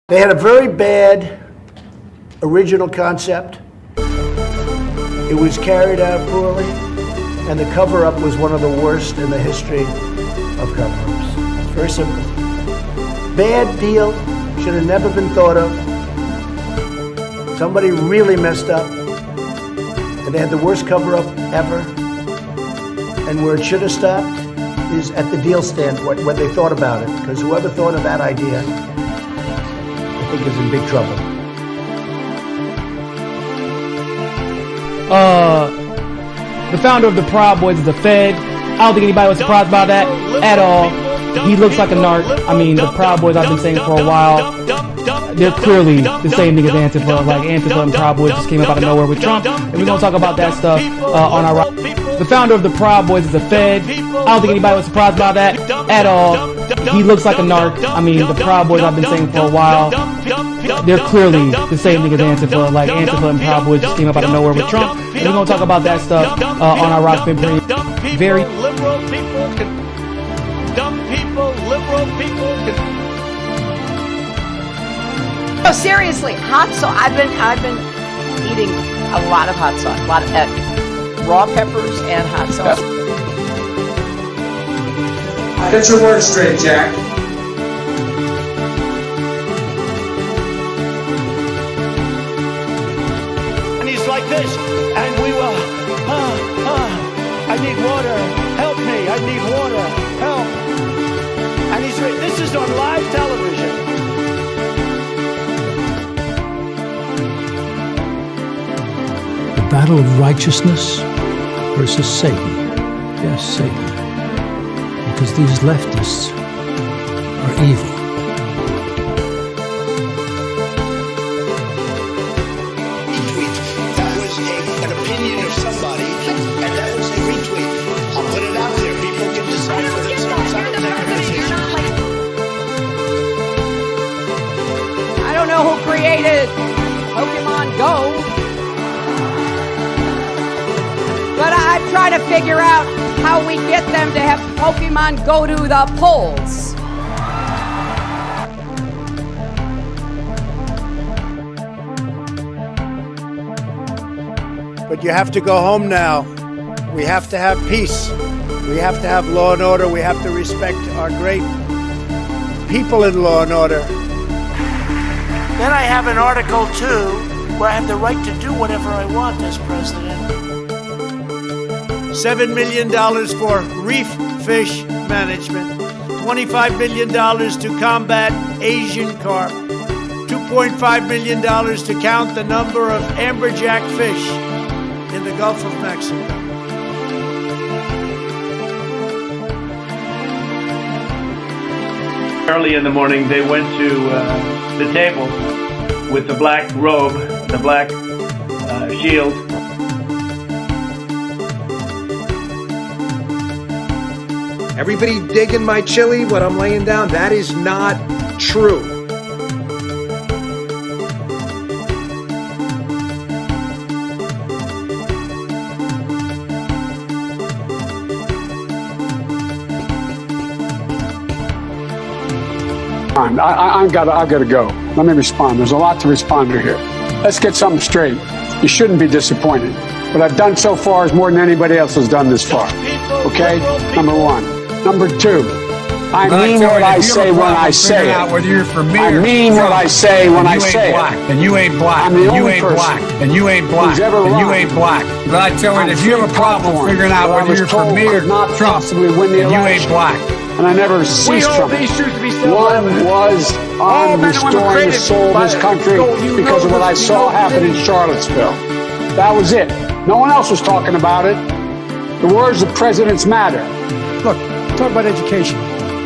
They had a very bad original concept. It was carried out poorly, and the cover-up was one of the worst in the history of cover-ups. It's very simple. Bad deal, should have never been thought of. Somebody really messed up, and they had the worst cover-up ever. And where it should have stopped is at the deal standpoint, when they thought about it, because whoever thought of that idea, I think is in big trouble. The founder of the Proud Boys is the Fed. I don't think anybody was surprised by that at all. He looks like a narc. I mean, the Proud Boys, I've been saying for a while, they're clearly the same niggas Antifa. Like, Antifa and Proud Boys just came up out of nowhere with Trump. And we're going to talk about that stuff on our right. The founder of the Proud Boys is the Fed. I don't think anybody was surprised by that at all. He looks like a narc. I mean, the Proud Boys, I've been saying for a while, they're clearly the same niggas Antifa. Like, Antifa and Proud Boys just came up out of nowhere with Trump. And we're going to talk about that stuff on our Rock Spin Premium. Very liberal people can. Dumb people, liberal people can. No, seriously, hot sauce. I've been eating a lot of hot sauce, a lot of raw peppers and hot sauce. Get your words straight, Jack. And he's like this, and we were, I need water, help me, I need water, help. And this is on live television. The battle of righteousness versus Satan. Yes, Satan. Because these leftists are evil. That was an opinion of somebody, and that was a retweet. I'll put it out there. People can decide for themselves. I don't know who created Pokemon Go, but I'm trying to figure out how we get them to have Pokemon go to the polls. But you have to go home now. We have to have peace. We have to have law and order. We have to respect our great people in law and order. Then I have an Article 2 where I have the right to do whatever I want as president. $7 million for reef fish management. $25 million to combat Asian carp. $2.5 million to count the number of amberjack fish in the Gulf of Mexico. Early in the morning, they went to the table with the black robe, the black shield. Everybody digging my chili when I'm laying down? That is not true. I've got to go. Let me respond. There's a lot to respond to here. Let's get something straight. You shouldn't be disappointed. What I've done so far is more than anybody else has done this far. Okay? Number one. Number two, I mean what I say when I say it. I mean what I say when I say it. And you ain't black. I'm the only person and you ain't black. And you ain't black. But I tell you, if you have a problem figuring out whether you're for me or Trump, and you ain't black. And I never ceased from it. One was on restoring the soul of this country because of what I saw happen in Charlottesville. That was it. No one else was talking about it. The words of presidents matter. Look, talk about education.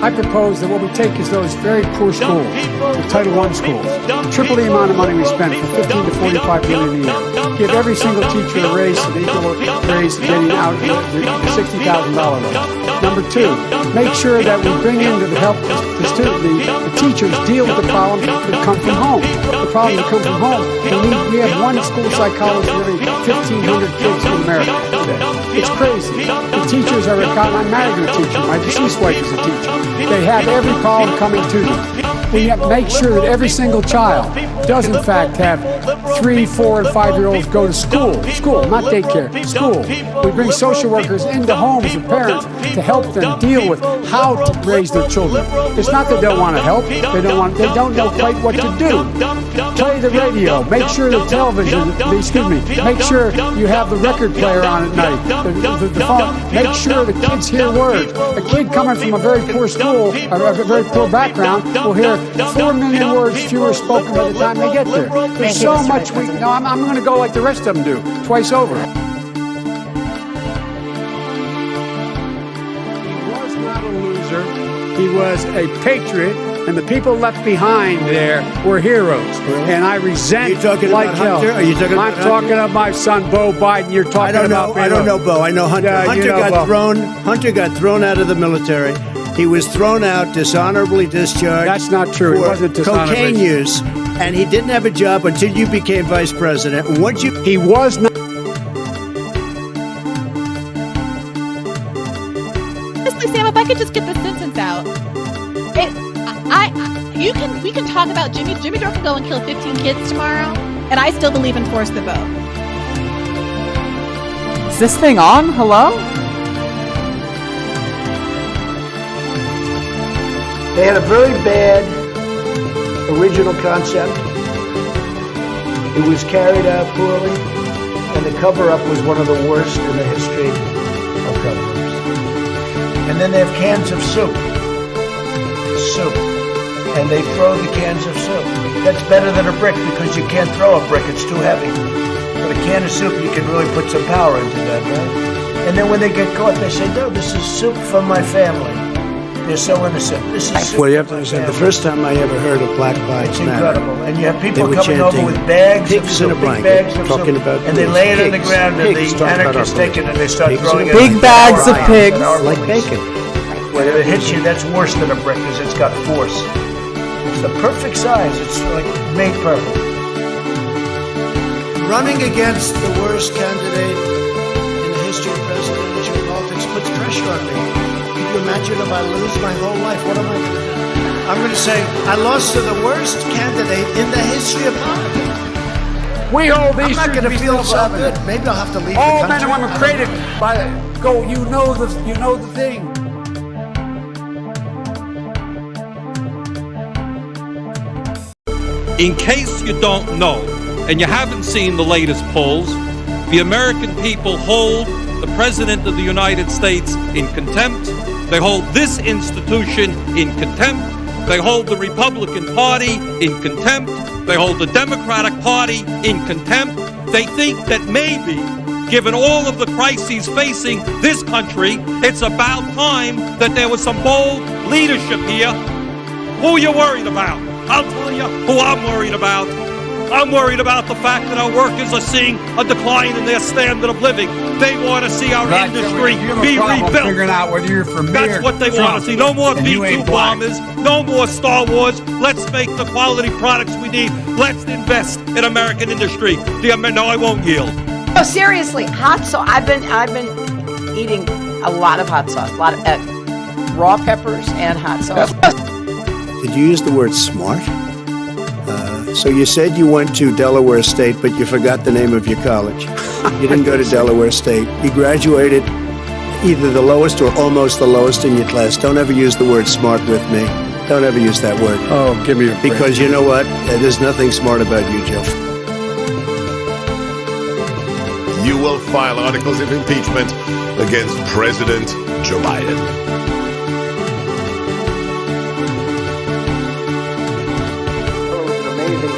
I propose that what we take is those very poor schools, the Title I schools, triple the amount of money we spend from $15 to $45 million a year. Give every single teacher a raise, an equal raise, getting out the $60,000 level. Number two, make sure that we bring in to help the teachers deal with the problems that come from home. The problems that come from home. We have one school psychologist for every 1,500 kids in America today. It's crazy. The teachers are, I'm married to a teacher. My deceased wife is a teacher. They have every problem coming to them. we have to make sure that every single child does in fact have 3, 4, and 5-year-olds go to school, not daycare, school. We bring social workers into homes with parents to help them deal with how to raise their children. It's not that they don't want to help, they don't know quite what to do. Play the radio, make sure the television, make sure you have the record player on at night, the phone, make sure the kids hear words. A kid coming from a very poor school, a very poor background, will hear 4 million words fewer spoken by the time they get there. There's so much I'm going to go like the rest of them do, twice over. He was not a loser. He was a patriot, and the people left behind there were heroes. And I resent like hell. Are you talking about I'm talking about my son, Beau Biden. You're talking about I don't know Beau. I know Hunter. Yeah, Hunter got thrown out of the military. He was thrown out, dishonorably discharged. That's not true. It wasn't dishonorably. Cocaine use, and he didn't have a job until you became vice president. He was not. Honestly, Sam, if I could just get this sentence out. We can talk about Jimmy Dore can go and kill 15 kids tomorrow, and I still believe in force the vote. Is this thing on? Hello? They had a very bad original concept. It was carried out poorly, and the cover-up was one of the worst in the history of cover-ups. And then they have cans of soup. And they throw the cans of soup. That's better than a brick because you can't throw a brick, it's too heavy. But a can of soup, you can really put some power into that, right? And then when they get caught, they say, no, this is soup from my family. They're so innocent. This is soup. Well, you have to understand, the first time I ever heard of Black Lives Matter, incredible. And you have people coming over with bags of soup, big bags of soup, and they lay it on the ground, and the anarchists take it, and they start throwing it. Big bags of pigs. like bacon. When it hits you, that's worse than a brick because it's got force. It's the perfect size. It's like made perfect. Running against the worst candidate in the history of presidential politics puts pressure on me. Can you imagine if I lose my whole life? What am I going to do? I'm going to say, I lost to the worst candidate in the history of politics. We hold these. I'm not going to feel so good. Maybe I'll have to leave the country. All men and women created by go. You know the thing. In case you don't know, and you haven't seen the latest polls, the American people hold the President of the United States in contempt. They hold this institution in contempt. They hold the Republican Party in contempt. They hold the Democratic Party in contempt. They think that maybe, given all of the crises facing this country, it's about time that there was some bold leadership here. Who are you worried about? I'll tell you who I'm worried about. I'm worried about the fact that our workers are seeing a decline in their standard of living. They want to see our industry be rebuilt. Figuring out whether you're for me That's or what they Trump, want to see. No more and you B-2 ain't black. bombers. No more Star Wars. Let's make the quality products we need. Let's invest in American industry. No, I won't yield. No, seriously, hot sauce. I've been eating a lot of hot sauce, a lot of raw peppers and hot sauce. Did you use the word smart? So you said you went to Delaware State, but you forgot the name of your college. You didn't go to Delaware State. You graduated either the lowest or almost the lowest in your class. Don't ever use the word smart with me. Don't ever use that word. Oh, give me a break. Because you know what? There's nothing smart about you, Joe. You will file articles of impeachment against President Joe Biden.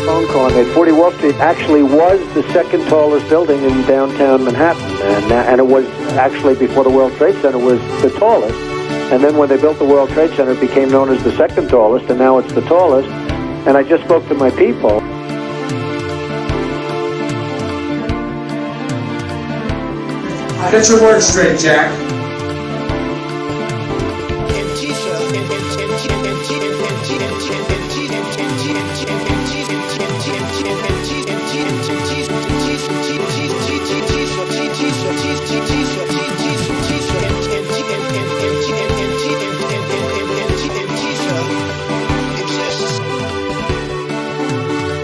Phone call I made. 40 Wall Street actually was the second tallest building in downtown Manhattan, and it was actually, before the World Trade Center, was the tallest. And then when they built the World Trade Center, it became known as the second tallest, and now it's the tallest. And I just spoke to my people. Get your words straight, Jack.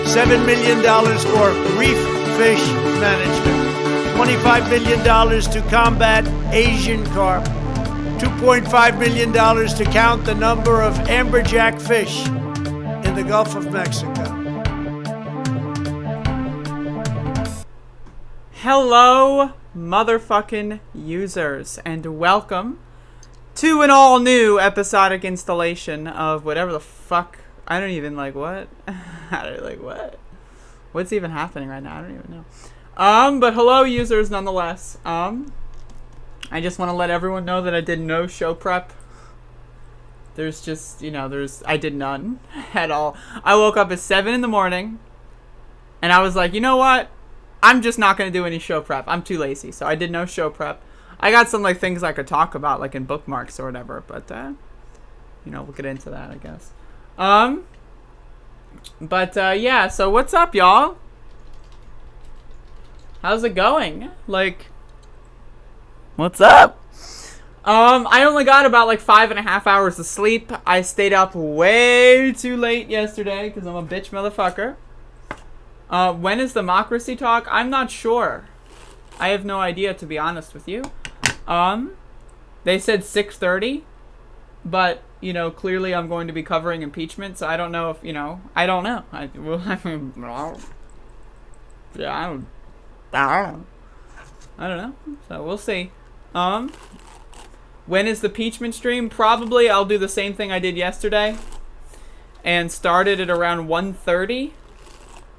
$7 million for reef fish management, $25 million to combat Asian carp, $2.5 million to count the number of amberjack fish in the Gulf of Mexico. Hello, motherfucking users, and welcome to an all-new episodic installation of whatever the fuck. I don't even, like, what? What? What's even happening right now? I don't even know. But hello, users, nonetheless. I just want to let everyone know that I did no show prep. There's just, I did none at all. I woke up at 7 in the morning, and I was like, you know what? I'm just not going to do any show prep. I'm too lazy, so I did no show prep. I got some, things I could talk about, in bookmarks or whatever, but, we'll get into that, I guess. Yeah, so what's up, y'all? How's it going? What's up? I only got about 5.5 hours of sleep. I stayed up way too late yesterday because I'm a bitch motherfucker. When is Democracy Talk? I'm not sure. I have no idea, to be honest with you. They said 6:30, but, clearly I'm going to be covering impeachment, so I don't know if, I don't know. I don't know. So we'll see. When is the impeachment stream? Probably I'll do the same thing I did yesterday and start it at around 1:30.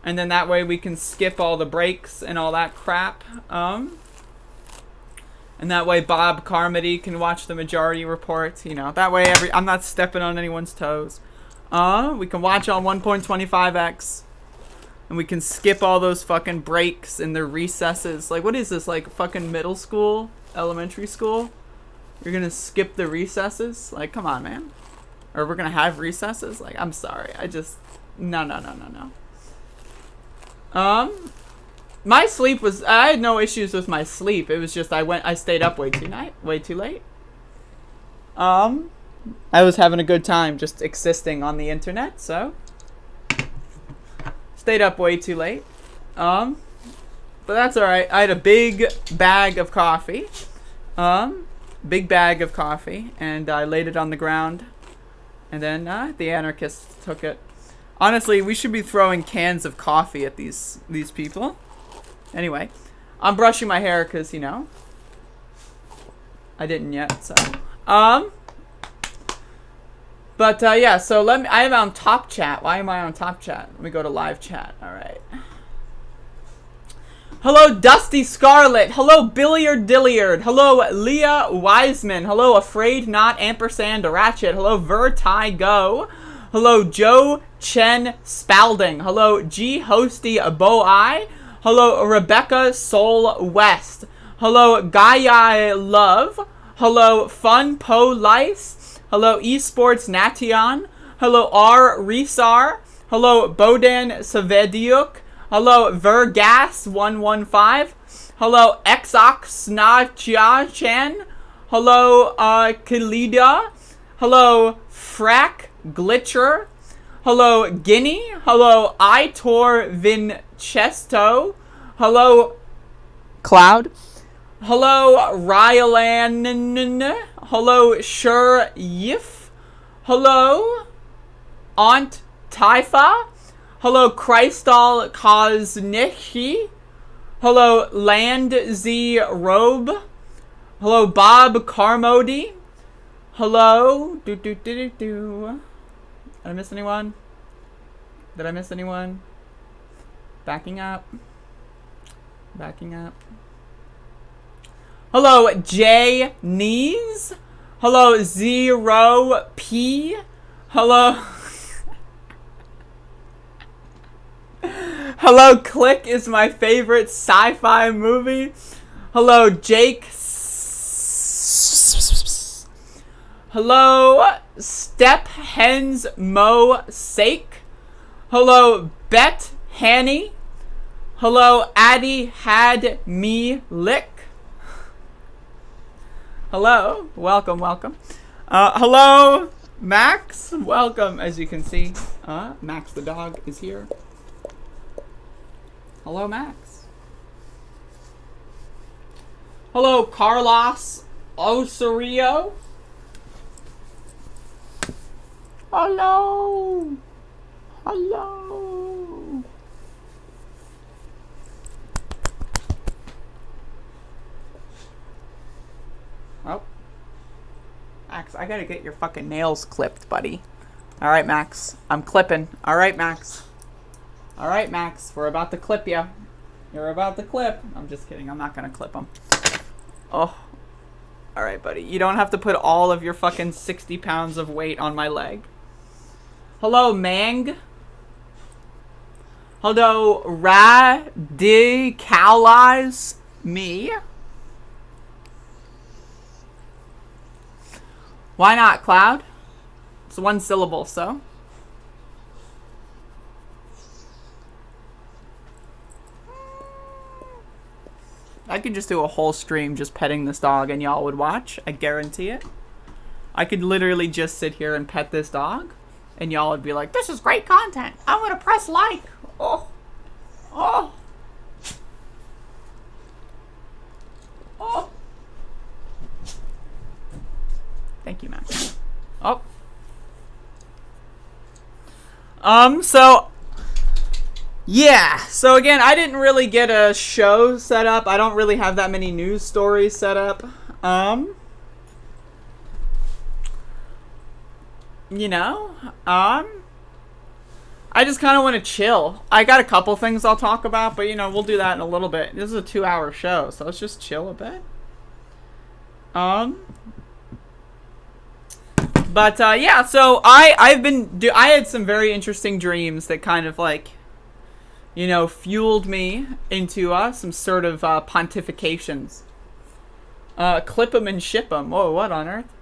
And then that way we can skip all the breaks and all that crap. And that way Bob Carmody can watch the Majority Report. That way I'm not stepping on anyone's toes. We can watch on 1.25x. And we can skip all those fucking breaks and their recesses. What is this? Fucking middle school? Elementary school? You're gonna skip the recesses? Come on, man. Or we're gonna have recesses? I'm sorry. No. My sleep was, I had no issues with my sleep. It was just I stayed up way too late. I was having a good time just existing on the internet, so stayed up way too late. But that's alright. I had a big bag of coffee. And I laid it on the ground. And then the anarchists took it. Honestly, we should be throwing cans of coffee at these people. Anyway, I'm brushing my hair because, I didn't yet, so. Yeah, so I am on Top Chat. Why am I on Top Chat? Let me go to live chat. All right. Hello, Dusty Scarlet. Hello, Billiard Dilliard. Hello, Leah Wiseman. Hello, Afraid Not Ampersand Ratchet. Hello, Verti Go. Hello, Joe Chen Spalding. Hello, G Hosty Bo-I. Hello, Rebecca Soul West. Hello, Gaia Love. Hello, Fun Po Lice. Hello, Esports Nation. Hello, R Resar. Hello, Bodan Savediuk. Hello, Vergas115. Hello, Exoxnachan. Hello, Kalida. Hello, Frack Glitcher. Hello, Guinea. Hello, Itor Vincesto. Hello, Cloud. Hello, Ryalan. Hello, Sure Yif. Hello, Aunt Taifa. Hello, Christal Koznichi. Hello, Land Z Robe. Hello, Bob Carmody. Hello. Did I miss anyone? Backing up. Hello, J Knees. Hello, Zero P. Hello. Hello, Click is my favorite sci-fi movie. Hello, Jake. Hello, Step Hens Mo Sake. Hello, Bet Hanny. Hello, Addy Had Me Lick. Hello, welcome. Hello, Max. Welcome. As you can see, Max the dog is here. Hello, Max. Hello, Carlos Osorio. Hello. Hello. Oh. Max, I gotta get your fucking nails clipped, buddy. Alright, Max. I'm clipping. Alright, Max. Alright, Max. We're about to clip you. You're about to clip. I'm just kidding. I'm not gonna clip them. Oh. Alright, buddy. You don't have to put all of your fucking 60 pounds of weight on my leg. Hello, Mang. Hello, Radicalize Me. Why not, Cloud? It's one syllable, so. I could just do a whole stream just petting this dog and y'all would watch. I guarantee it. I could literally just sit here and pet this dog and y'all would be like, this is great content. I'm going to press like. Oh. Oh. Oh. Thank you, Max. Oh. So, yeah. So again, I didn't really get a show set up. I don't really have that many news stories set up. You know, I just kind of want to chill. I got a couple things I'll talk about, but you know, we'll do that in a little bit. This is a 2-hour show, so let's just chill a bit. But yeah, so I had some very interesting dreams that kind of like, you know, fueled me into some sort of pontifications. Clip 'em and ship 'em. Whoa, what on earth?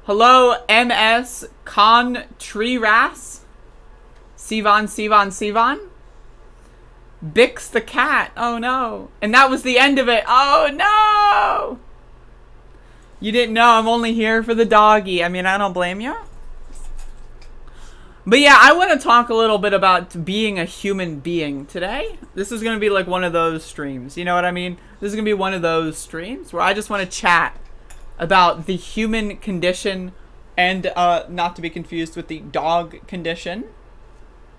Hello, MS Contreras. Sivan. Bix the cat. Oh no. And that was the end of it. Oh no! You didn't know I'm only here for the doggy. I mean, I don't blame you. But yeah, I want to talk a little bit about being a human being today. This is going to be like one of those streams. You know what I mean? This is going to be one of those streams where I just want to chat about the human condition and not to be confused with the dog condition.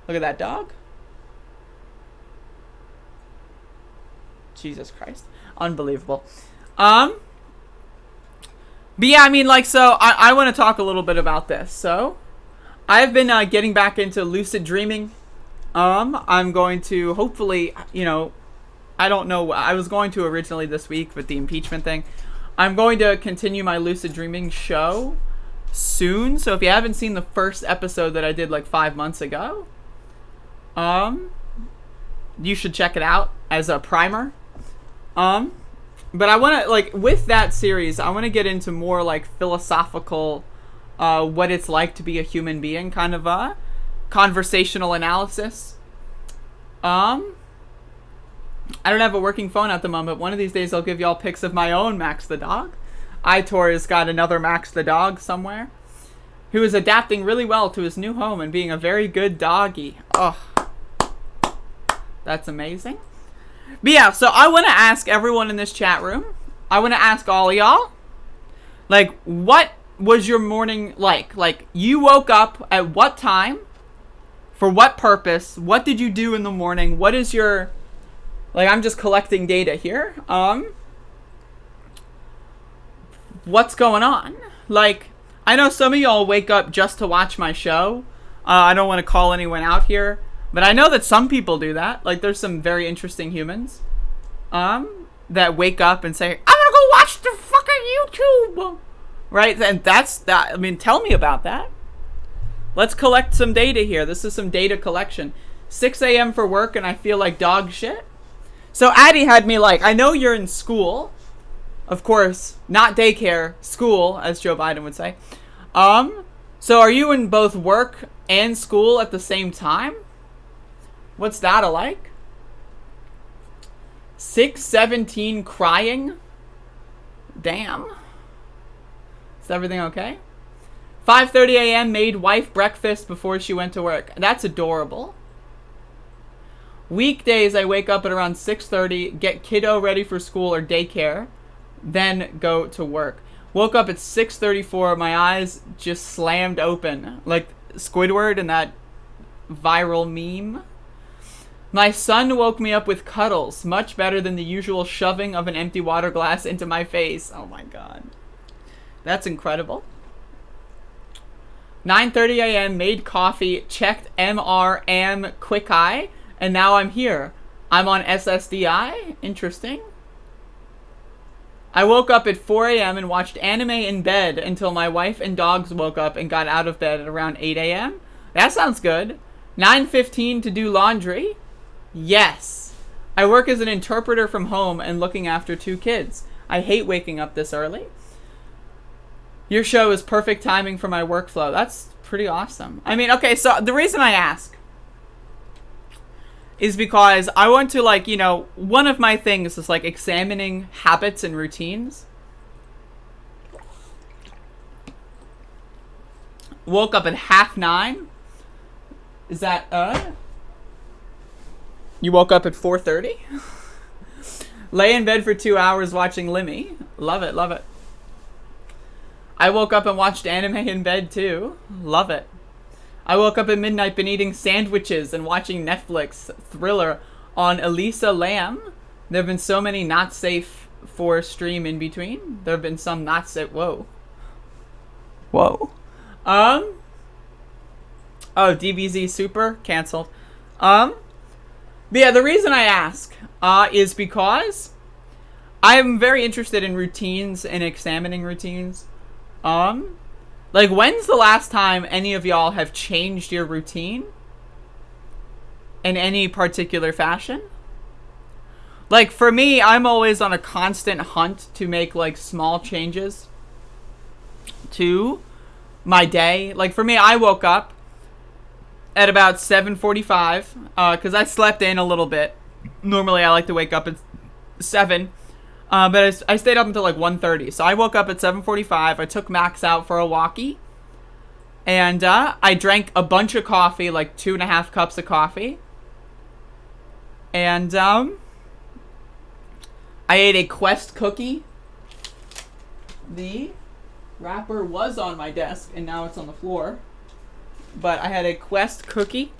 Look at that dog. Jesus Christ. Unbelievable. But yeah, I mean, like, so I want to talk a little bit about this. So I've been getting back into lucid dreaming. I'm going to hopefully, you know, I don't know. I was going to originally this week with the impeachment thing. I'm going to continue my lucid dreaming show soon. So if you haven't seen the first episode that I did like 5 months ago, you should check it out as a primer. But I want to, like, with that series, I want to get into more, like, philosophical, what it's like to be a human being, kind of, conversational analysis. I don't have a working phone at the moment. One of these days I'll give y'all pics of my own Max the dog. Itor has got another Max the dog somewhere, who is adapting really well to his new home and being a very good doggy. Oh, that's amazing. But yeah, so I want to ask everyone in this chat room, I want to ask all of y'all, like, what was your morning like? Like, you woke up at what time? For what purpose? What did you do in the morning? What is your, like, I'm just collecting data here. What's going on? Like, I know some of y'all wake up just to watch my show. I don't want to call anyone out here, but I know that some people do that. Like, there's some very interesting humans that wake up and say, I'm gonna go watch the fucking YouTube, right? And that's that. I mean, tell me about that. Let's collect some data here. This is some data collection. 6 a.m. for work and I feel like dog shit. So Addie had me like, I know you're in school. Of course, not daycare, school, as Joe Biden would say. So are you in both work and school at the same time? What's that like? 6:17 crying? Damn. Is everything okay? 5:30 a.m. made wife breakfast before she went to work. That's adorable. Weekdays, I wake up at around 6:30, get kiddo ready for school or daycare, then go to work. Woke up at 6:34, my eyes just slammed open, like Squidward in that viral meme. My son woke me up with cuddles, much better than the usual shoving of an empty water glass into my face. Oh my god. That's incredible. 9:30 a.m., made coffee, checked MRM Quick Eye, and now I'm here. I'm on SSDI. Interesting. I woke up at 4 a.m. and watched anime in bed until my wife and dogs woke up and got out of bed at around 8 a.m. That sounds good. 9:15 to do laundry. Yes. I work as an interpreter from home and looking after 2 kids. I hate waking up this early. Your show is perfect timing for my workflow. That's pretty awesome. I mean, okay, so the reason I ask is because I want to, like, you know, one of my things is, like, examining habits and routines. Woke up at 9:30. Is that, You woke up at 4:30? Lay in bed for 2 hours watching Limmy. Love it, love it. I woke up and watched anime in bed too. Love it. I woke up at midnight, been eating sandwiches and watching Netflix thriller on Elisa Lam. There have been so many not safe for stream in between. There have been some not safe. Whoa. Whoa. Oh, DBZ Super canceled. But yeah, the reason I ask is because I'm very interested in routines and examining routines. Like, when's the last time any of y'all have changed your routine in any particular fashion? Like, for me, I'm always on a constant hunt to make, like, small changes to my day. Like, for me, I woke up at about 7:45, because I slept in a little bit. Normally, I like to wake up at 7. But I stayed up until like 1:30. So I woke up at 7:45. I took Max out for a walkie. And I drank a bunch of coffee, like 2.5 cups of coffee. And I ate a Quest cookie. The wrapper was on my desk and now it's on the floor. But I had a Quest cookie.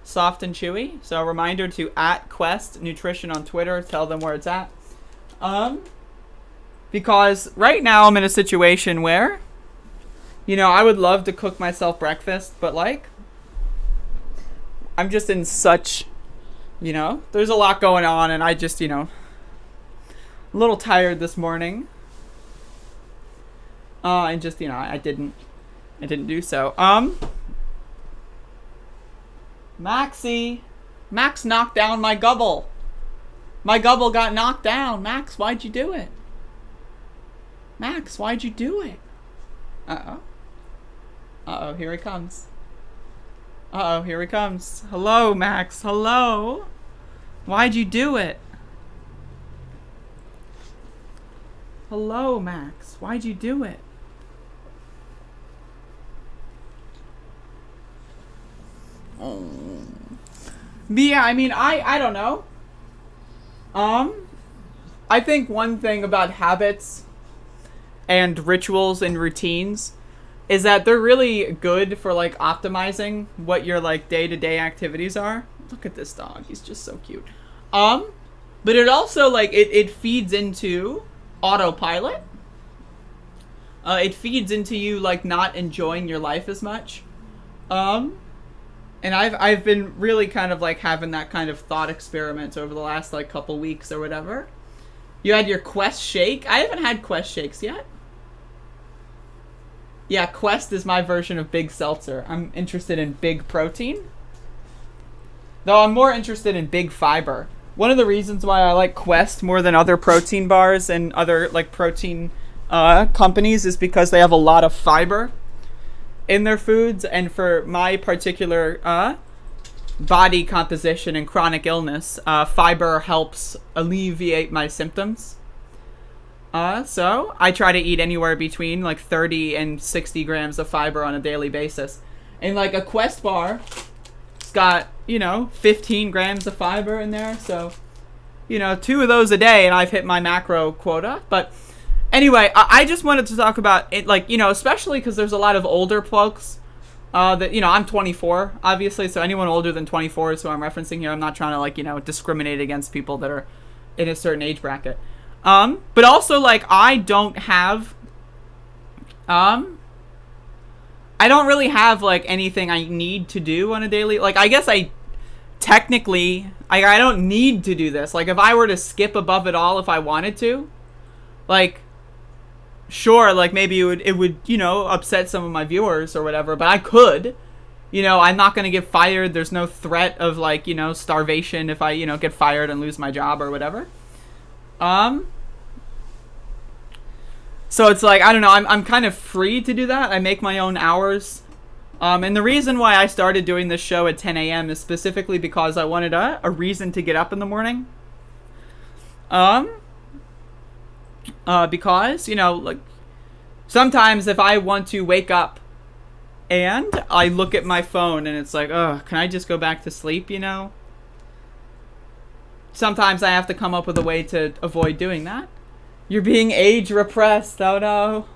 Soft and chewy. So a reminder to @Quest Nutrition on Twitter. Tell them where it's at. Because right now I'm in a situation where, you know, I would love to cook myself breakfast, but like, I'm just in such, you know, there's a lot going on and I just, you know, a little tired this morning. And just, you know, I didn't do so. Max knocked down my gobble. My gobble got knocked down. Max, why'd you do it? Max, why'd you do it? Uh-oh. Uh-oh, here he comes. Uh-oh, here he comes. Hello, Max. Hello. Why'd you do it? Hello, Max. Why'd you do it? But yeah, I mean, I don't know. I think one thing about habits and rituals and routines is that they're really good for like optimizing what your like day-to-day activities are. Look at this dog. He's just so cute. But it also like it feeds into autopilot. It feeds into you like not enjoying your life as much. And I've been really kind of like having that kind of thought experiment over the last like couple weeks or whatever. You had your Quest shake. I haven't had Quest shakes yet. Yeah, Quest is my version of Big Seltzer. I'm interested in big protein. Though I'm more interested in big fiber. One of the reasons why I like Quest more than other protein bars and other like protein companies is because they have a lot of fiber in their foods, and for my particular body composition and chronic illness, fiber helps alleviate my symptoms. So I try to eat anywhere between like 30 and 60 grams of fiber on a daily basis. And like a Quest bar got, 15 grams of fiber in there. So, 2 of those a day and I've hit my macro quota. But anyway, I just wanted to talk about it, like, especially because there's a lot of older folks that, I'm 24, obviously. So anyone older than 24 is who I'm referencing here. I'm not trying to, like, discriminate against people that are in a certain age bracket. But also, like, I don't really have, like, anything I need to do on a daily, like, I guess I don't need to do this. Like, if I were to skip above it all if I wanted to, like, sure, like, maybe it would, upset some of my viewers or whatever, but I could, I'm not going to get fired. There's no threat of, like, starvation if I, get fired and lose my job or whatever. So it's like, I don't know, I'm kind of free to do that. I make my own hours. And the reason why I started doing this show at 10 a.m. is specifically because I wanted a reason to get up in the morning. Because, like, sometimes if I want to wake up and I look at my phone and it's like, oh, can I just go back to sleep, Sometimes I have to come up with a way to avoid doing that. You're being age repressed. Oh no.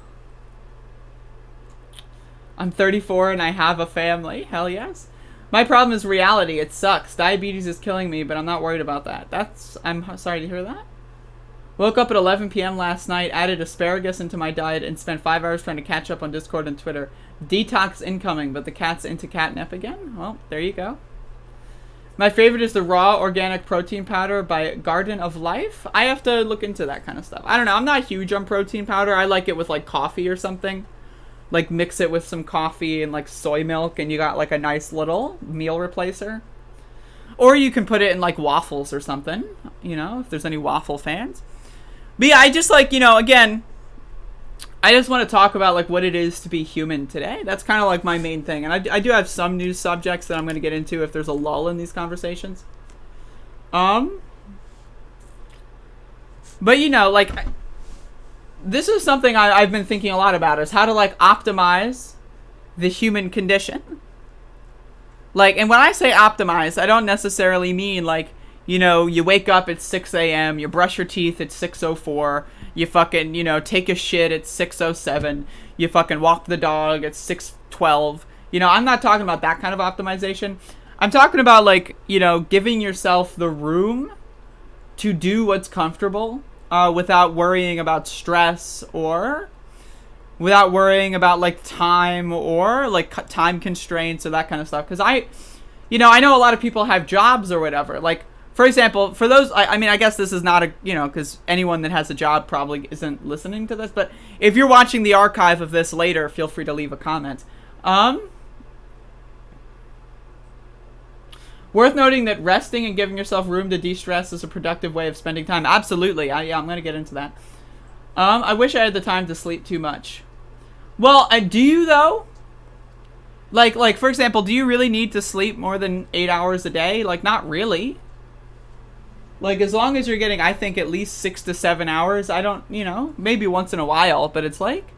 I'm 34 and I have a family. Hell yes. My problem is reality. It sucks. Diabetes is killing me, but I'm not worried about that. I'm sorry to hear that. Woke up at 11 p.m. last night, added asparagus into my diet, and spent 5 hours trying to catch up on Discord and Twitter. Detox incoming, but the cat's into catnip again? Well, there you go. My favorite is the raw organic protein powder by Garden of Life. I have to look into that kind of stuff. I don't know. I'm not huge on protein powder. I like it with, like, coffee or something. Like, mix it with some coffee and, like, soy milk, and you got, like, a nice little meal replacer. Or you can put it in, like, waffles or something, if there's any waffle fans. But yeah, I just, like, again, I just want to talk about, like, what it is to be human today. That's kind of, like, my main thing. And I do have some news subjects that I'm going to get into if there's a lull in these conversations. But, like, this is something I've been thinking a lot about, is how to, like, optimize the human condition. Like, and when I say optimize, I don't necessarily mean, like, you wake up at 6 a.m., you brush your teeth at 6:04, you fucking, take a shit at 6:07, you fucking walk the dog at 6:12. I'm not talking about that kind of optimization. I'm talking about, like, giving yourself the room to do what's comfortable without worrying about stress or without worrying about, like, time or, like, time constraints or that kind of stuff. Because I know a lot of people have jobs or whatever. Like, for example, for those, I mean, I guess this is not a, because anyone that has a job probably isn't listening to this, but if you're watching the archive of this later, feel free to leave a comment. Worth noting that resting and giving yourself room to de-stress is a productive way of spending time. Absolutely. Yeah, I'm going to get into that. I wish I had the time to sleep too much. Well, do you, though? Like, for example, do you really need to sleep more than 8 hours a day? Like, not really. Like, as long as you're getting, I think, at least 6 to 7 hours, I don't, maybe once in a while, but it's like,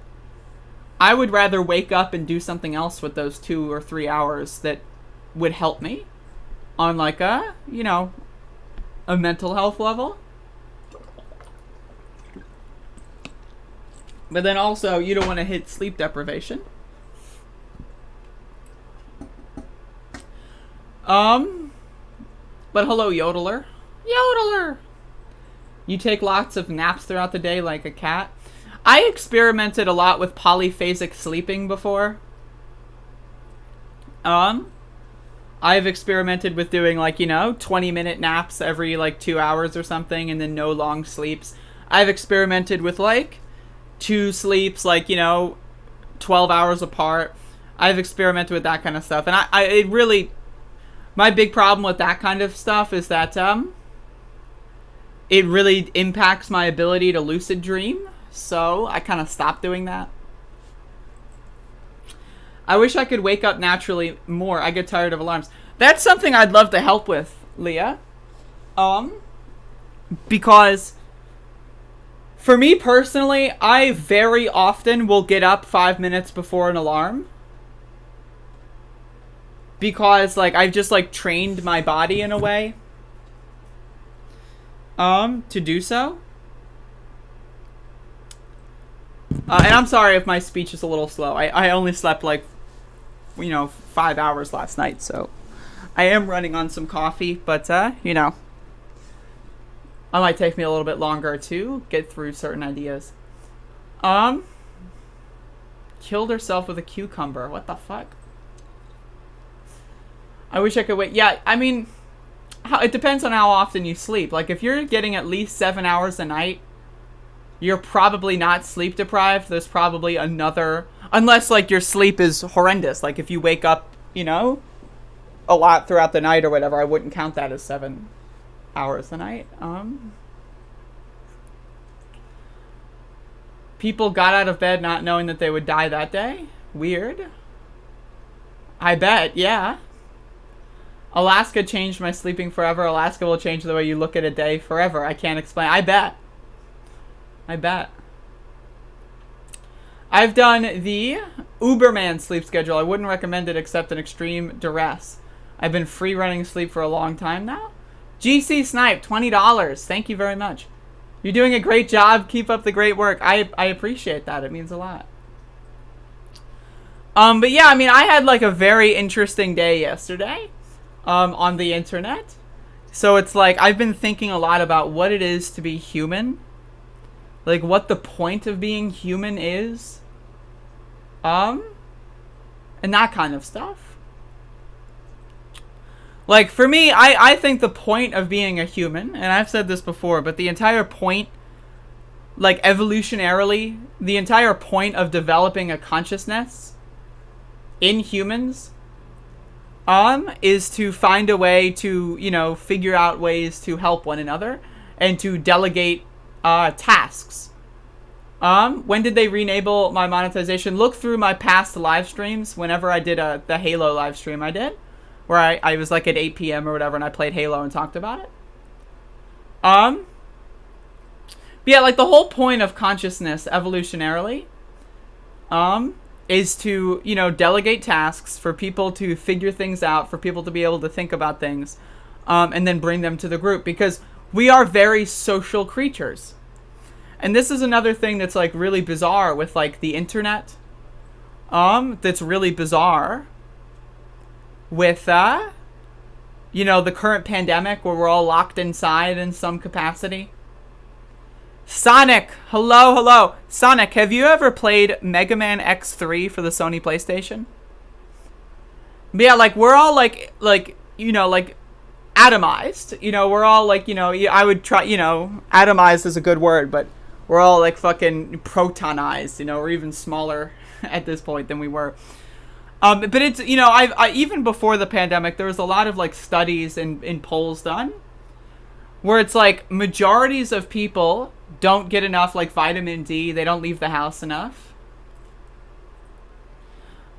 I would rather wake up and do something else with those 2 or 3 hours that would help me on, like, a mental health level. But then also, you don't want to hit sleep deprivation. But hello, yodeler. Yodeler! You take lots of naps throughout the day like a cat. I experimented a lot with polyphasic sleeping before. I've experimented with doing, like, 20-minute naps every, like, 2 hours or something, and then no long sleeps. I've experimented with, like, 2 sleeps, like, 12 hours apart. I've experimented with that kind of stuff. And it really, my big problem with that kind of stuff is that, it really impacts my ability to lucid dream. So I kind of stopped doing that. I wish I could wake up naturally more. I get tired of alarms. That's something I'd love to help with, Leah. Because for me personally, I very often will get up 5 minutes before an alarm. because like I've just like trained my body in a way to do so. And I'm sorry if my speech is a little slow. I only slept like 5 hours last night, so I am running on some coffee, but it might take me a little bit longer to get through certain ideas. Killed herself with a cucumber. What the fuck? I wish I could wait. Yeah, I mean, it depends on how often you sleep. Like, if you're getting at least 7 hours a night, you're probably not sleep deprived. There's probably another... Unless, like, your sleep is horrendous. Like, if you wake up, a lot throughout the night or whatever, I wouldn't count that as 7 hours a night. People got out of bed not knowing that they would die that day. Weird. I bet, yeah. Alaska changed my sleeping forever. Alaska will change the way you look at a day forever. I can't explain. I bet. I've done the Uberman sleep schedule. I wouldn't recommend it except in extreme duress. I've been free running sleep for a long time now. GC Snipe, $20. Thank you very much. You're doing a great job. Keep up the great work. I appreciate that. It means a lot. But yeah, I mean, I had like a very interesting day yesterday on the internet. So it's like I've been thinking a lot about what it is to be human. Like what the point of being human is. And that kind of stuff. Like for me, I think the point of being a human, and I've said this before, but the entire point, like evolutionarily, the entire point of developing a consciousness in humans is to find a way to, figure out ways to help one another and to delegate tasks. When did they re-enable my monetization? Look through my past live streams. Whenever I did the Halo live stream I did, where I was like at 8 p.m. or whatever, and I played Halo and talked about it. But yeah, like the whole point of consciousness evolutionarily, is to, delegate tasks for people to figure things out, for people to be able to think about things, and then bring them to the group, because we are very social creatures. And this is another thing that's like really bizarre with like the internet. That's really bizarre with, the current pandemic where we're all locked inside in some capacity. Sonic, hello. Sonic, have you ever played Mega Man X3 for the Sony PlayStation? But yeah, like we're all like atomized. We're all like, I would try, atomized is a good word, but we're all like fucking protonized, we're even smaller at this point than we were. But it's, I even before the pandemic, there was a lot of like studies and polls done where it's like majorities of people don't get enough like vitamin D. They don't leave the house enough.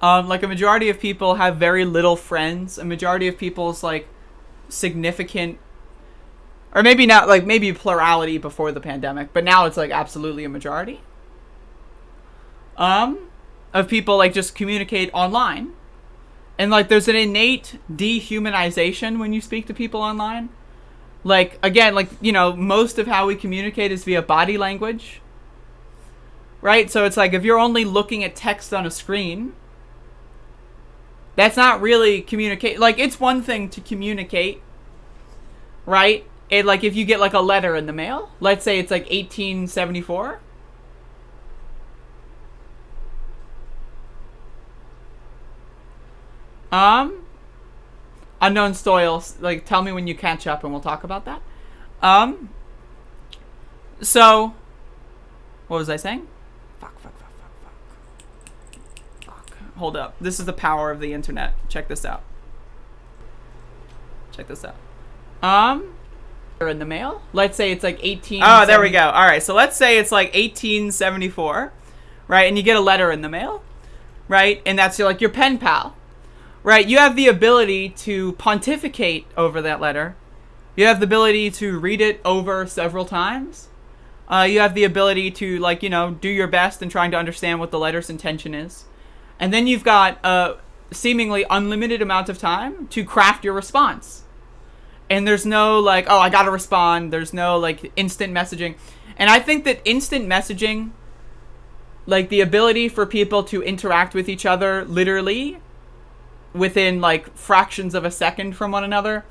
Like a majority of people have very little friends. A majority of people's like significant, or maybe not, like maybe plurality before the pandemic, but now it's like absolutely a majority. Of people like just communicate online. And like there's an innate dehumanization when you speak to people online. Like, again, like, most of how we communicate is via body language. Right? So it's like if you're only looking at text on a screen, that's not really communicate. Like, it's one thing to communicate, right? It, like, if you get like a letter in the mail, let's say it's like 1874. Unknown Stoils, like, tell me when you catch up and we'll talk about that. So, what was I saying? Fuck. Hold up. This is the power of the internet. Check this out. In the mail, let's say it's like 18. Oh, there we go. All right, so let's say it's like 1874, right? And you get a letter in the mail, right? And that's like your pen pal. Right, you have the ability to pontificate over that letter. You have the ability to read it over several times. You have the ability to, like, do your best in trying to understand what the letter's intention is. And then you've got seemingly unlimited amount of time to craft your response. And there's no like, oh, I gotta respond. There's no like instant messaging. And I think that instant messaging, like the ability for people to interact with each other literally within like fractions of a second from one another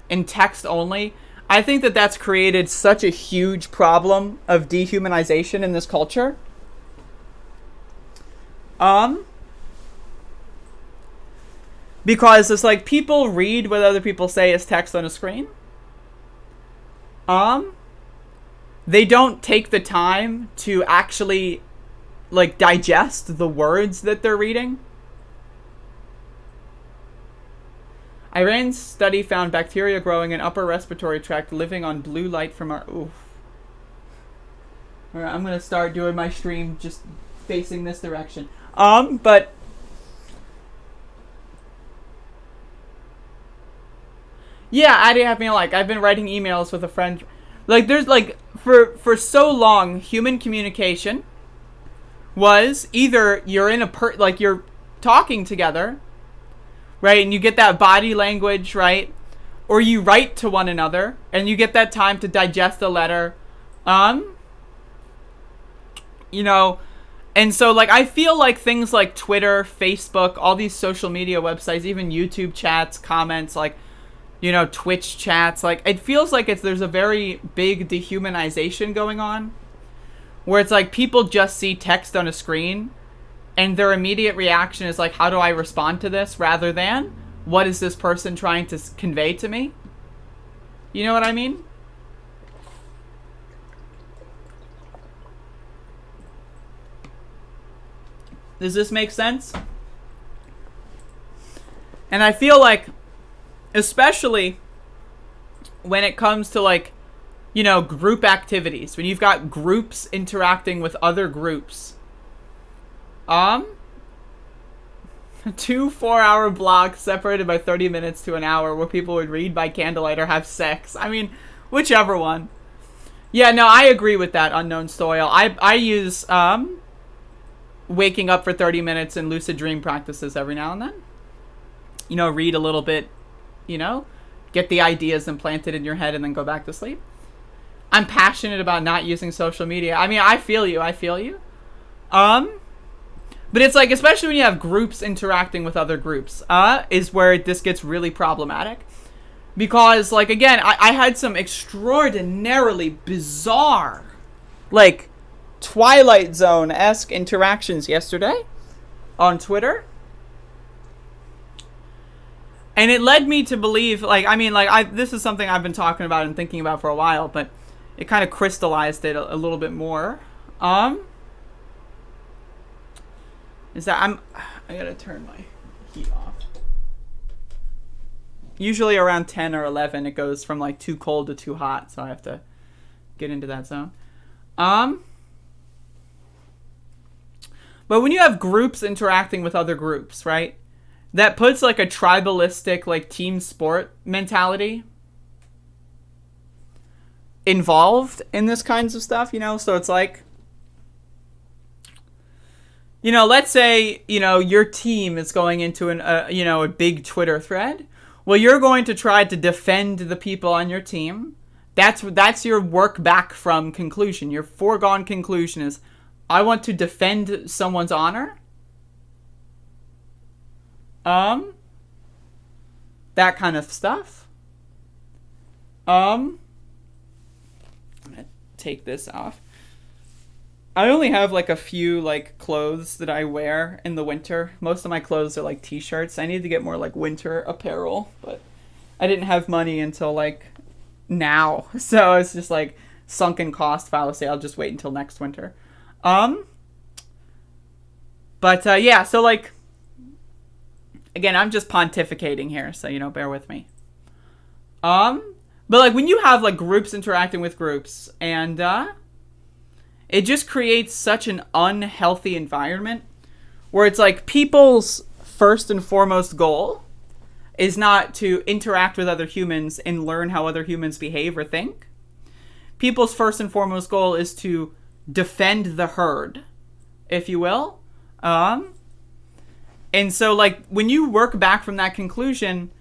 in text only, I think that that's created such a huge problem of dehumanization in this culture. Because it's like people read what other people say as text on a screen. They don't take the time to actually like digest the words that they're reading. Iran's study found bacteria growing in upper respiratory tract living on blue light from our... Oof. Alright, I'm gonna start doing my stream just facing this direction. But... yeah, I didn't have me like, I've been writing emails with a friend. Like, there's like, for so long, human communication was either you're in a like you're talking together, right, and you get that body language, right, or you write to one another and you get that time to digest the letter, you know. And so like I feel like things like Twitter, Facebook, all these social media websites, even YouTube chats, comments, like, you know, Twitch chats, like it feels like there's a very big dehumanization going on, where it's like people just see text on a screen and their immediate reaction is like, how do I respond to this, rather than what is this person trying to convey to me? You know what I mean? Does this make sense? And I feel like, especially when it comes to like, you know, group activities, when you've got groups interacting with other groups, 2 4-hour blocks separated by 30 minutes to an hour where people would read by candlelight or have sex. I mean, whichever one. Yeah, no, I agree with that, Unknown Soil. I use waking up for 30 minutes and lucid dream practices every now and then. You know, read a little bit, you know, get the ideas implanted in your head and then go back to sleep. I'm passionate about not using social media. I mean, I feel you. But it's like, especially when you have groups interacting with other groups, is where this gets really problematic. Because, like, again, I had some extraordinarily bizarre, like, Twilight Zone-esque interactions yesterday on Twitter. And it led me to believe, like, I mean, like, this is something I've been talking about and thinking about for a while, but it kind of crystallized it a little bit more. Is that I gotta turn my heat off. Usually around 10 or 11, it goes from, like, too cold to too hot, so I have to get into that zone. But when you have groups interacting with other groups, right? That puts like a tribalistic, like team sport mentality involved in this kinds of stuff, you know? So it's like, you know, let's say, you know, your team is going into you know, a big Twitter thread. Well, you're going to try to defend the people on your team. That's your work back from conclusion. Your foregone conclusion is, I want to defend someone's honor. That kind of stuff. I'm gonna take this off. I only have like a few like clothes that I wear in the winter. Most of my clothes are like t-shirts. I need to get more like winter apparel, but I didn't have money until like now. So it's just like sunken cost fallacy. I'll just wait until next winter. But yeah, so like, again, I'm just pontificating here, so, you know, bear with me. But like when you have like groups interacting with groups, and it just creates such an unhealthy environment where it's like people's first and foremost goal is not to interact with other humans and learn how other humans behave or think. People's first and foremost goal is to defend the herd, if you will. And so, like, when you work back from that conclusion,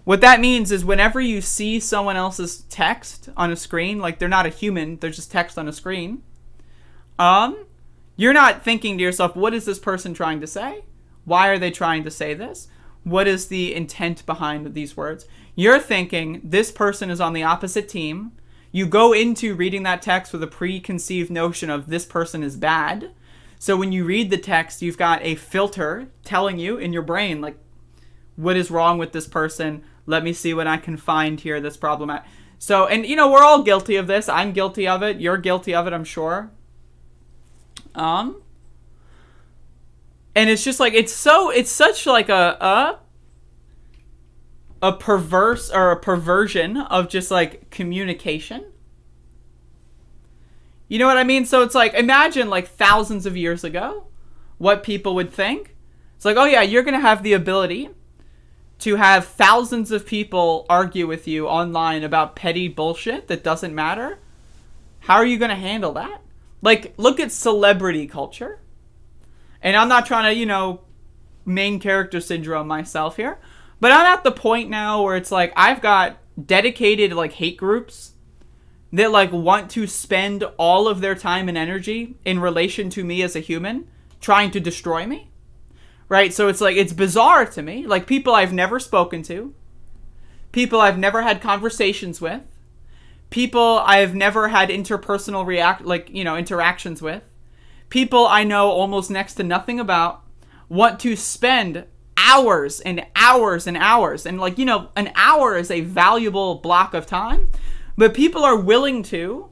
what that means is whenever you see someone else's text on a screen, like they're not a human, they're just text on a screen, you're not thinking to yourself, what is this person trying to say? Why are they trying to say this? What is the intent behind these words? You're thinking, this person is on the opposite team. You go into reading that text with a preconceived notion of this person is bad. So when you read the text, you've got a filter telling you in your brain, like, what is wrong with this person? Let me see what I can find here that's problematic. So, and you know, we're all guilty of this. I'm guilty of it. You're guilty of it, I'm sure. And it's just like, it's such like a perverse or a perversion of just like communication. You know what I mean? So it's like, imagine like thousands of years ago, what people would think. It's like, oh yeah, you're going to have the ability to have thousands of people argue with you online about petty bullshit that doesn't matter. How are you going to handle that? Like, look at celebrity culture. And I'm not trying to, you know, main character syndrome myself here. But I'm at the point now where it's like, I've got dedicated, like, hate groups that, like, want to spend all of their time and energy in relation to me as a human, trying to destroy me. Right? So it's like, it's bizarre to me. Like, people I've never spoken to. People I've never had conversations with. People I've never had interpersonal interactions with. People I know almost next to nothing about want to spend hours and hours and hours. And like, you know, an hour is a valuable block of time. But people are willing to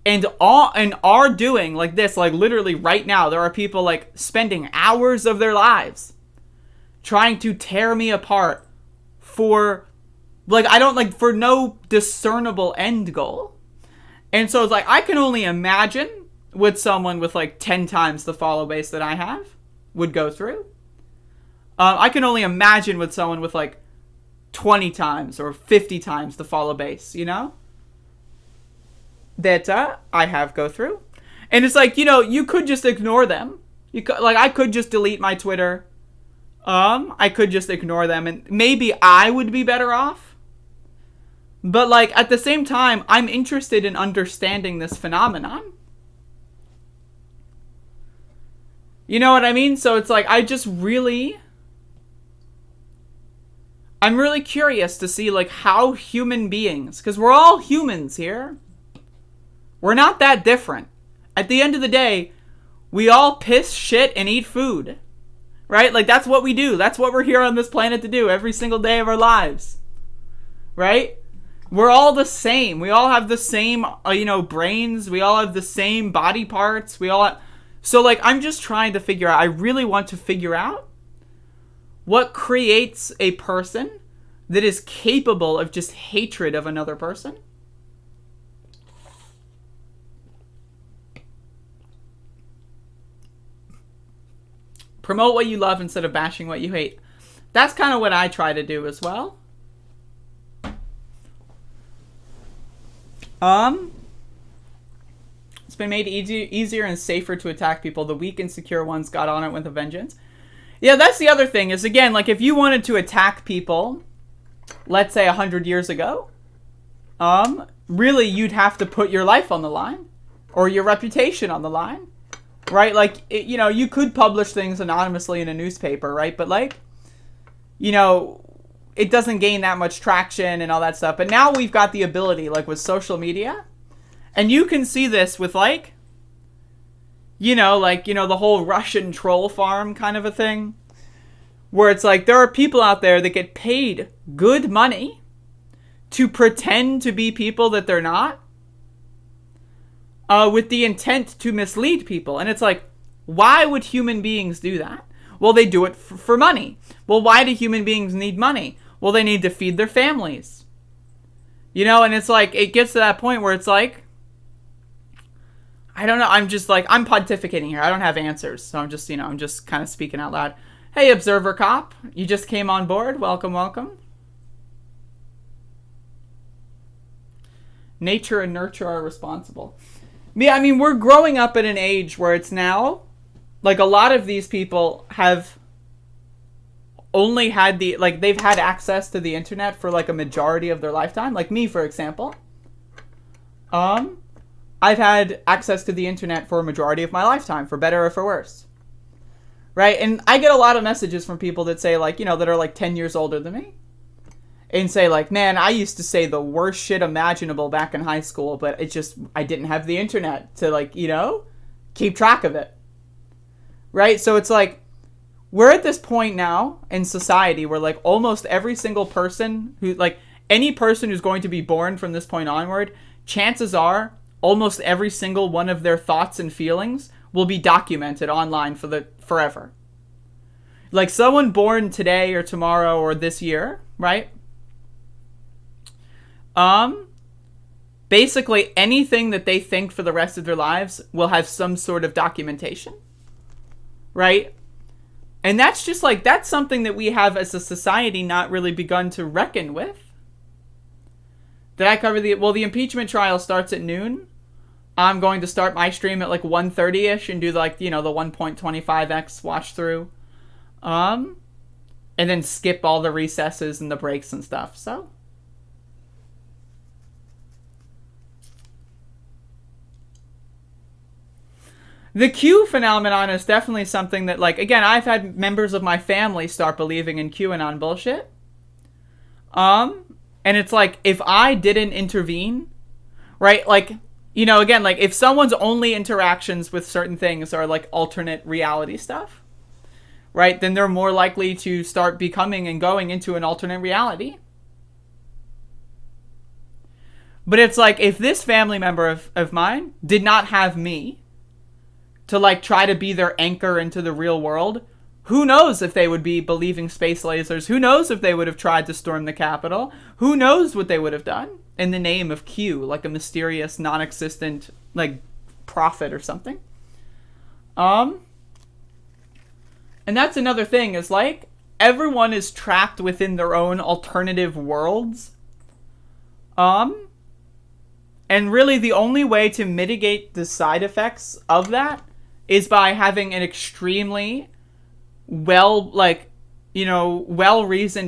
and are doing like this, like literally right now, there are people like spending hours of their lives trying to tear me apart for for no discernible end goal. And so it's like, I can only imagine what someone with like 10 times the follow base that I have would go through. I can only imagine what someone with like 20 times or 50 times the follow base, you know, that I have go through. And it's like, you know, you could just ignore them. You could, like, I could just delete my Twitter. I could just ignore them and maybe I would be better off. But like, at the same time, I'm interested in understanding this phenomenon. You know what I mean? So it's like, I'm really curious to see like how human beings, because we're all humans here. We're not that different. At the end of the day, we all piss, shit, and eat food. Right? Like, that's what we do. That's what we're here on this planet to do every single day of our lives. Right? We're all the same. We all have the same, brains. We all have the same body parts. So, like, I'm just trying to figure out, I really want to figure out what creates a person that is capable of just hatred of another person. Promote what you love instead of bashing what you hate. That's kind of what I try to do as well. It's been made easier and safer to attack people. The weak and secure ones got on it with a vengeance. Yeah, that's the other thing is, again, like if you wanted to attack people, let's say 100 years ago, really you'd have to put your life on the line or your reputation on the line, right? Like, you could publish things anonymously in a newspaper, right? But like, it doesn't gain that much traction and all that stuff. But now we've got the ability, like with social media, and you can see this with like, the whole Russian troll farm kind of a thing, where it's like there are people out there that get paid good money to pretend to be people that they're not, with the intent to mislead people. And it's like, why would human beings do that? Well, they do it for money. Well, why do human beings need money? Well, they need to feed their families. And it's like, it gets to that point where it's like, I don't know, I'm just like, I'm pontificating here. I don't have answers. So I'm just kind of speaking out loud. Hey, Observer Cop, you just came on board. Welcome, welcome. Nature and nurture are responsible. Yeah, I mean, we're growing up at an age where it's now, like, a lot of these people have only had they've had access to the internet for like a majority of their lifetime. Like me, for example. I've had access to the internet for a majority of my lifetime, for better or for worse. Right? And I get a lot of messages from people that say, like, that are like 10 years older than me. And say, like, man, I used to say the worst shit imaginable back in high school, but I didn't have the internet to, like, keep track of it. Right? So it's like, we're at this point now in society where, like, almost every single person any person who's going to be born from this point onward, chances are almost every single one of their thoughts and feelings will be documented online forever. Like someone born today or tomorrow or this year, right? Basically anything that they think for the rest of their lives will have some sort of documentation, right? And that's just like, that's something that we have as a society not really begun to reckon with. Did I cover the impeachment trial starts at noon. I'm going to start my stream at like 1:30ish and do like, the 1.25x watch through. And then skip all the recesses and the breaks and stuff. So the Q phenomenon is definitely something that, like, again, I've had members of my family start believing in QAnon bullshit. And it's like, if I didn't intervene, right, like, again, like, if someone's only interactions with certain things are, like, alternate reality stuff, right, then they're more likely to start becoming and going into an alternate reality. But it's like, if this family member of mine did not have me to, like, try to be their anchor into the real world, who knows if they would be believing space lasers? Who knows if they would have tried to storm the Capitol? Who knows what they would have done in the name of Q, like a mysterious, non-existent, like, prophet or something? And that's another thing, is like, everyone is trapped within their own alternative worlds. And really the only way to mitigate the side effects of that is by having an extremely well-reasoned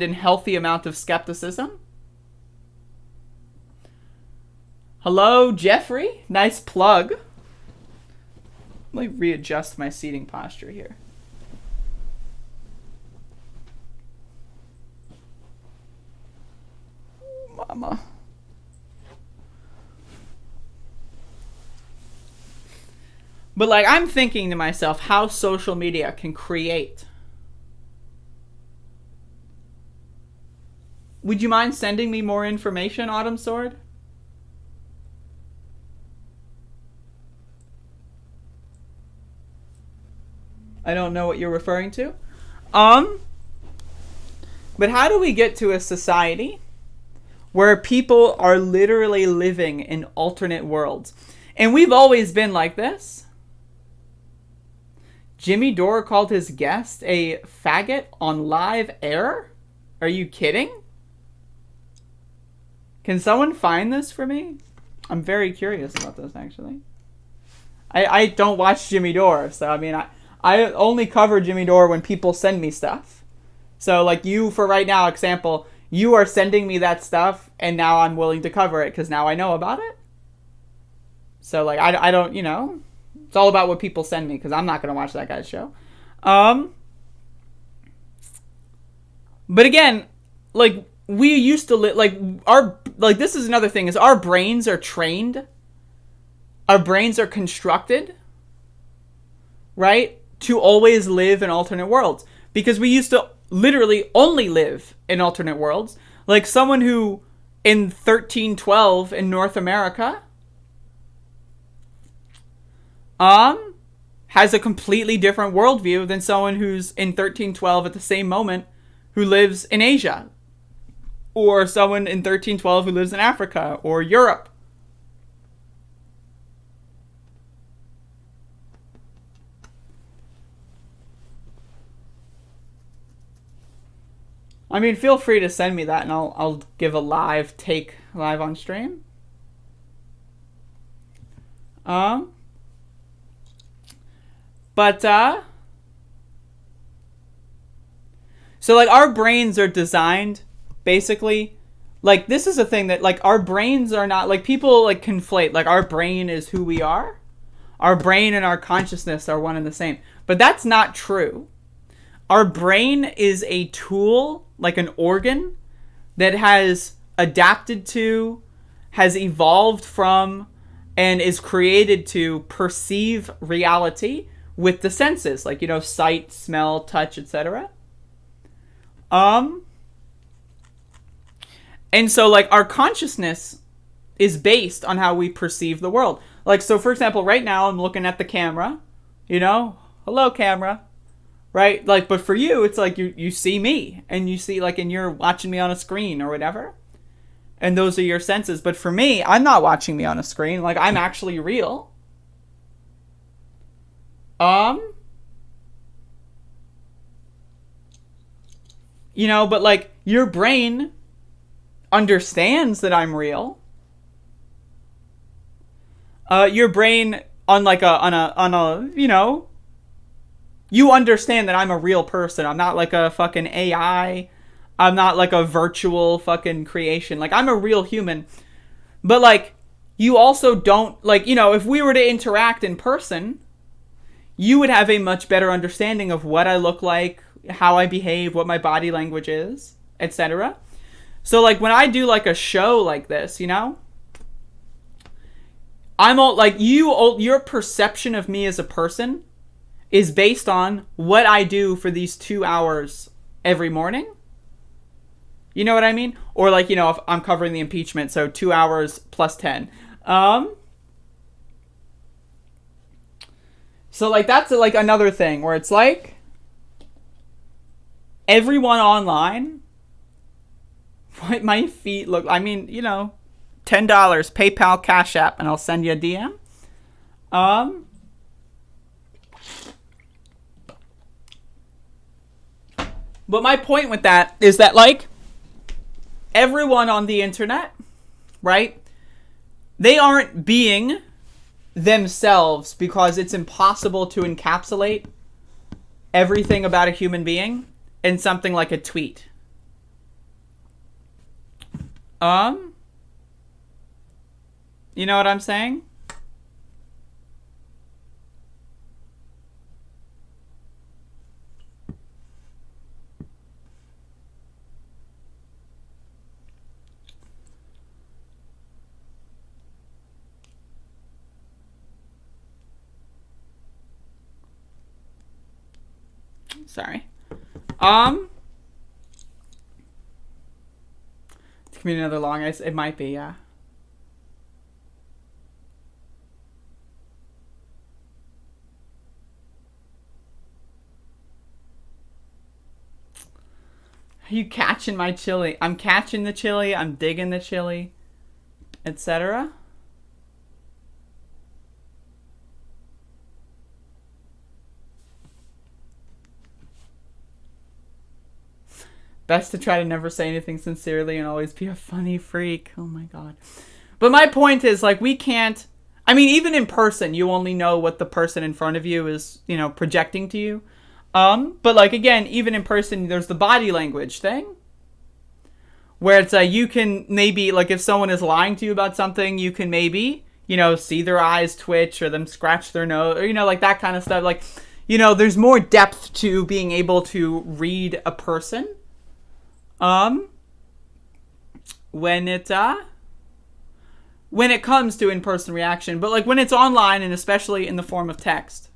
and healthy amount of skepticism. Hello, Jeffrey. Nice plug. Let me readjust my seating posture here. Mama. But, like, I'm thinking to myself how social media can create. Would you mind sending me more information, Autumn Sword? I don't know what you're referring to. But how do we get to a society where people are literally living in alternate worlds? And we've always been like this. Jimmy Dore called his guest a faggot on live air? Are you kidding? Can someone find this for me? I'm very curious about this, actually. I don't watch Jimmy Dore, so I mean, I only cover Jimmy Dore when people send me stuff. So, like, you, for right now, example, you are sending me that stuff, and now I'm willing to cover it, because now I know about it. So, like, I don't, it's all about what people send me, because I'm not going to watch that guy's show. But again, like, we used to live, this is another thing, is our brains are trained, our brains are constructed, right, to always live in alternate worlds. Because we used to literally only live in alternate worlds. Like someone who, in 1312 in North America, has a completely different worldview than someone who's in 1312 at the same moment who lives in Asia. Or someone in 1312 who lives in Africa or Europe. I mean, feel free to send me that and I'll give a live take live on stream. So, like, our brains are designed, basically, like, this is a thing that, like, our brains are not, like, people, like, conflate, like, our brain is who we are. Our brain and our consciousness are one and the same. But that's not true. Our brain is a tool, like an organ, that has adapted to, has evolved from, and is created to perceive reality with the senses, like, you know, sight, smell, touch, etc. And so, like, our consciousness is based on how we perceive the world. Like, so, for example, right now I'm looking at the camera, you know, hello, camera, right? Like, but for you, it's like you see me, and you see, like, and you're watching me on a screen or whatever. And those are your senses. But for me, I'm not watching me on a screen. Like, I'm actually real. You know, but, like, your brain understands that I'm real. Your brain, on a, you know, you understand that I'm a real person. I'm not like a fucking AI. I'm not like a virtual fucking creation. Like, I'm a real human. But, like, you also don't, like, you know, if we were to interact in person, you would have a much better understanding of what I look like, how I behave, what my body language is, etc. So, like, when I do, like, a show like this, you know, I'm all, like, your perception of me as a person is based on what I do for these 2 hours every morning. You know what I mean? Or, like, you know, if I'm covering the impeachment, so 2 hours plus 10. So, like, that's, like, another thing where it's like everyone online, what my feet look, I mean, you know, $10, PayPal, Cash App, and I'll send you a DM. But my point with that is that, like, everyone on the internet, right? They aren't being themselves because it's impossible to encapsulate everything about a human being in something like a tweet. You know what I'm saying? Sorry. It's gonna be another long. It might be, yeah. Are you catching my chili? I'm catching the chili. I'm digging the chili, etc. Best to try to never say anything sincerely and always be a funny freak. Oh my god. But my point is, like, we can't, I mean, even in person, you only know what the person in front of you is, you know, projecting to you. But, like, again, even in person, there's the body language thing. Where it's you can maybe, like, if someone is lying to you about something, you can maybe, you know, see their eyes twitch or them scratch their nose, or, you know, like, that kind of stuff. Like, you know, there's more depth to being able to read a person. When it comes to in-person reaction, but, like, when it's online and especially in the form of text,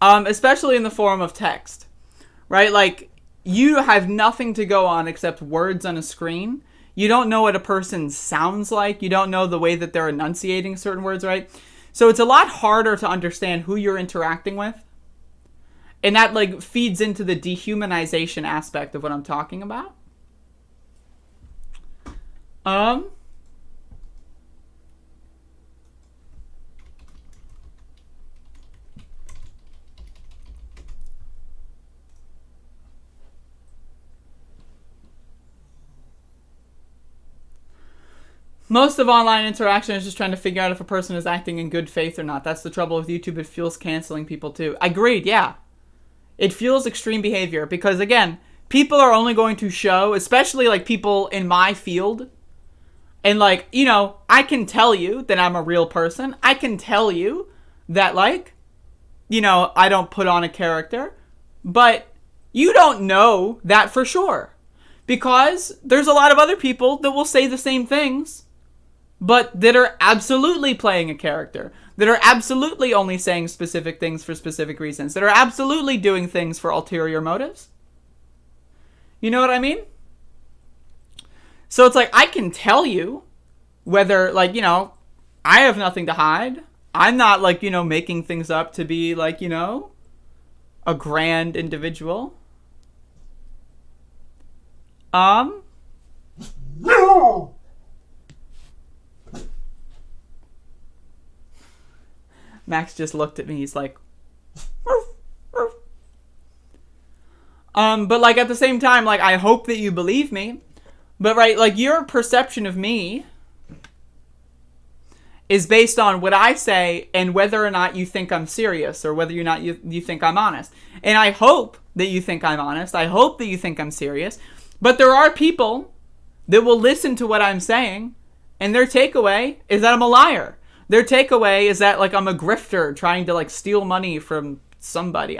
especially in the form of text, right? Like, you have nothing to go on except words on a screen. You don't know what a person sounds like. You don't know the way that they're enunciating certain words, right? So it's a lot harder to understand who you're interacting with. And that, like, feeds into the dehumanization aspect of what I'm talking about. Most of online interaction is just trying to figure out if a person is acting in good faith or not. That's the trouble with YouTube. It fuels canceling people too. Agreed, yeah. It fuels extreme behavior because, again, people are only going to show, especially like people in my field, and like, you know, I can tell you that I'm a real person. I can tell you that, like, you know, I don't put on a character, but you don't know that for sure because there's a lot of other people that will say the same things, but that are absolutely playing a character, that are absolutely only saying specific things for specific reasons, that are absolutely doing things for ulterior motives. You know what I mean? So it's like, I can tell you whether, like, you know, I have nothing to hide. I'm not, like, you know, making things up to be, like, you know, a grand individual. No! Max just looked at me. He's like, "Roof, roof." But like at the same time, like I hope that you believe me, but right, like your perception of me is based on what I say and whether or not you think I'm serious or whether or not you think I'm honest. And I hope that you think I'm honest. I hope that you think I'm serious. But there are people that will listen to what I'm saying and their takeaway is that I'm a liar. Their takeaway is that, like, I'm a grifter trying to, like, steal money from somebody.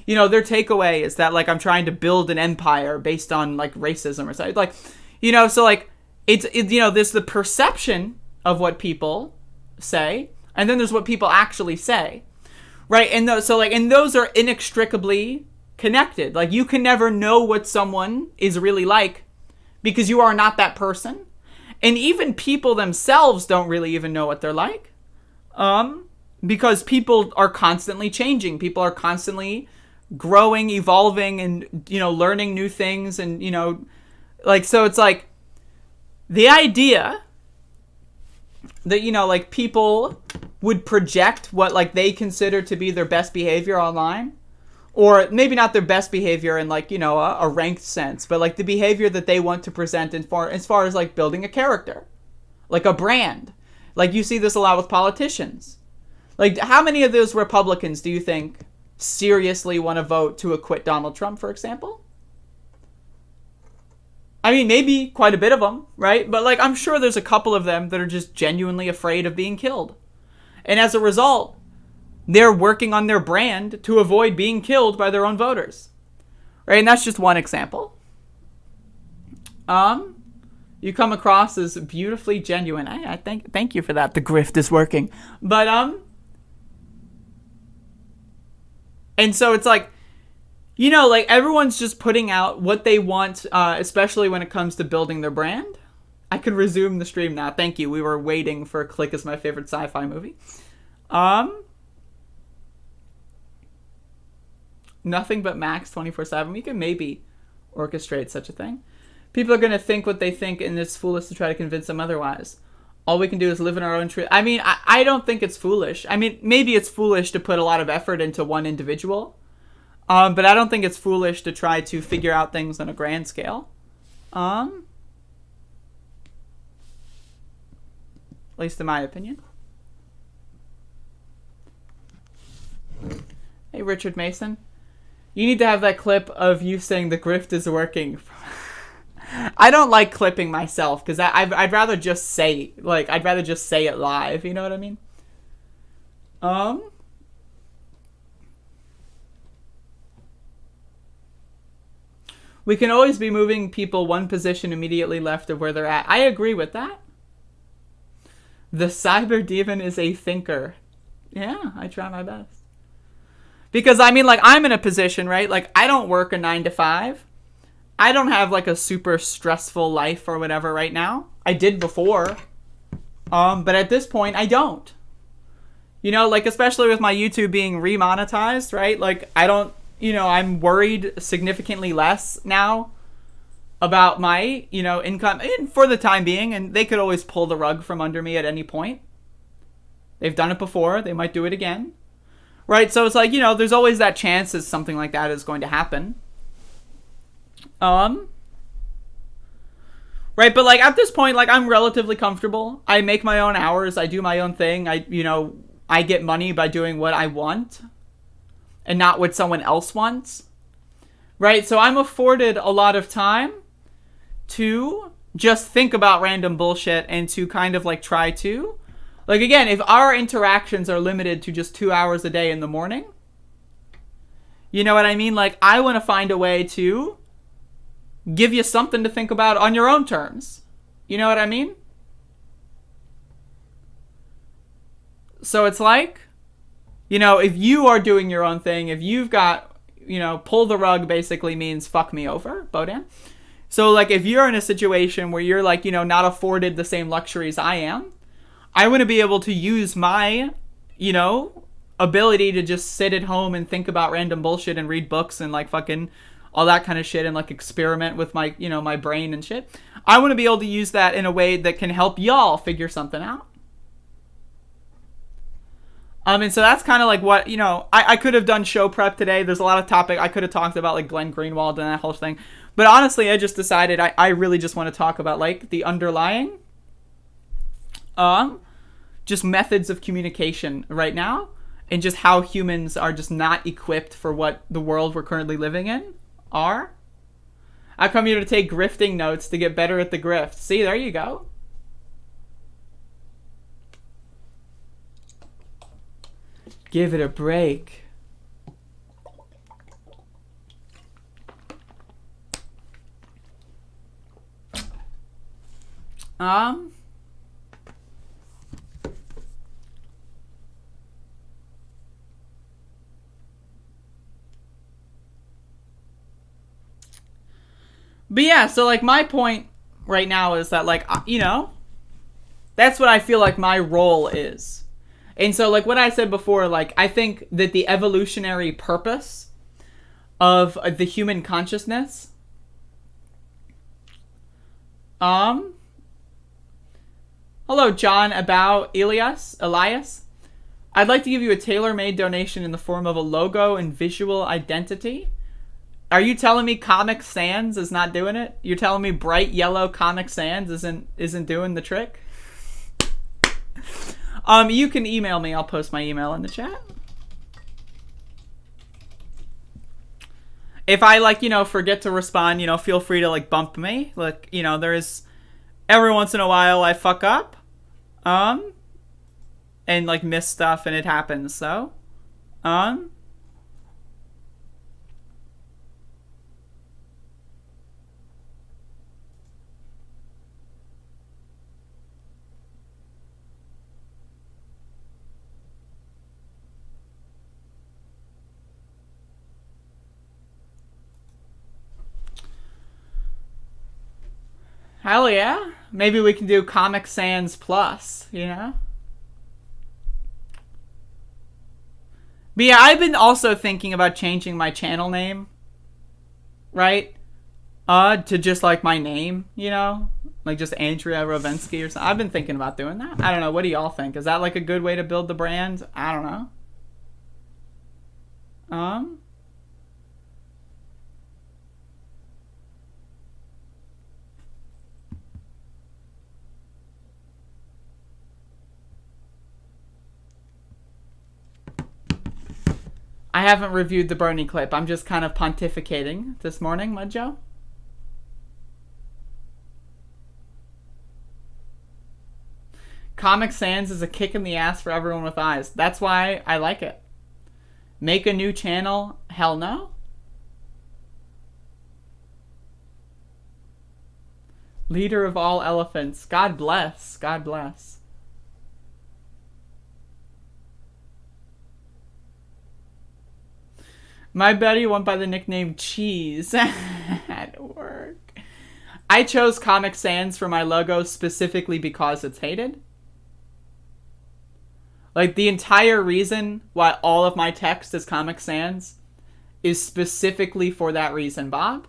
You know, their takeaway is that, like, I'm trying to build an empire based on, like, racism or something. Like, you know, so, like, it's you know, there's the perception of what people say, and then there's what people actually say, right? And so, like, and those are inextricably connected. Like, you can never know what someone is really like because you are not that person. And even people themselves don't really even know what they're like. Because people are constantly changing. People are constantly growing, evolving, and, you know, learning new things. And, you know, like, so it's like the idea that, you know, like people would project what, like, they consider to be their best behavior online, or maybe not their best behavior in, like, you know, a ranked sense, but like the behavior that they want to present as far as like building a character, like a brand. Like, you see this a lot with politicians. Like, how many of those Republicans do you think seriously want to vote to acquit Donald Trump, for example? I mean, maybe quite a bit of them, right? But, like, I'm sure there's a couple of them that are just genuinely afraid of being killed. And as a result, they're working on their brand to avoid being killed by their own voters. Right? And that's just one example. You come across as beautifully genuine. I thank you for that. The grift is working. But, and so it's like, you know, like everyone's just putting out what they want, especially when it comes to building their brand. I can resume the stream now. Thank you. We were waiting for Click is my favorite sci-fi movie. Nothing but Max 24/7. We can maybe orchestrate such a thing. People are going to think what they think, and it's foolish to try to convince them otherwise. All we can do is live in our own truth. I mean, I don't think it's foolish. I mean, maybe it's foolish to put a lot of effort into one individual. But I don't think it's foolish to try to figure out things on a grand scale. At least in my opinion. Hey, Richard Mason. You need to have that clip of you saying the grift is working. I don't like clipping myself because I'd rather just say, like, I'd rather just say it live. You know what I mean? We can always be moving people one position immediately left of where they're at. I agree with that. The cyber demon is a thinker. Yeah, I try my best. Because, I mean, like, I'm in a position, right? Like, I don't work a 9 to 5. I don't have, like, a super stressful life or whatever right now. I did before. But at this point, I don't. You know, like, especially with my YouTube being remonetized, right? Like, I don't, you know, I'm worried significantly less now about my, you know, income for the time being. And they could always pull the rug from under me at any point. They've done it before. They might do it again. Right? So it's like, you know, there's always that chance that something like that is going to happen. Right, but like at this point, like I'm relatively comfortable. I make my own hours. I do my own thing. I get money by doing what I want and not what someone else wants. Right? So I'm afforded a lot of time to just think about random bullshit and to kind of like try to, like, again, if our interactions are limited to just 2 hours a day in the morning, you know what I mean? Like, I want to find a way to give you something to think about on your own terms. You know what I mean? So it's like, if you are doing your own thing, if you've got, pull the rug basically means fuck me over, Bodan. So like if you're in a situation where you're like, not afforded the same luxuries I am, I want to be able to use my, ability to just sit at home and think about random bullshit and read books and like fucking all that kind of shit and like experiment with my, my brain and shit. I want to be able to use that in a way that can help y'all figure something out. And so that's kind of like what, I could have done show prep today. There's a lot of topic. I could have talked about like Glenn Greenwald and that whole thing. But honestly, I just decided I really just want to talk about like the underlying, just methods of communication right now. And just how humans are just not equipped for what the world we're currently living in are. I come here to take grifting notes to get better at the grift. See, there you go. Give it a break. But yeah, so like my point right now is that like, that's what I feel like my role is. And so like what I said before, like I think that the evolutionary purpose of the human consciousness, hello John, about Elias. I'd like to give you a tailor-made donation in the form of a logo and visual identity. Are you telling me Comic Sans is not doing it? You're telling me bright yellow Comic Sans isn't doing the trick? You can email me. I'll post my email in the chat. If I forget to respond, feel free to like bump me. Like, there is every once in a while I fuck up, and like miss stuff and it happens. So, hell yeah. Maybe we can do Comic Sans Plus, But yeah, I've been also thinking about changing my channel name. Right? To just like my name, Like just Andrea Rovenski or something. I've been thinking about doing that. I don't know. What do y'all think? Is that like a good way to build the brand? I don't know. I haven't reviewed the Bernie clip. I'm just kind of pontificating this morning, Mudjo. Comic Sans is a kick in the ass for everyone with eyes. That's why I like it. Make a new channel? Hell no. Leader of all elephants. God bless. God bless. My buddy went by the nickname Cheese at work. I chose Comic Sans for my logo specifically because it's hated. Like, the entire reason why all of my text is Comic Sans is specifically for that reason, Bob.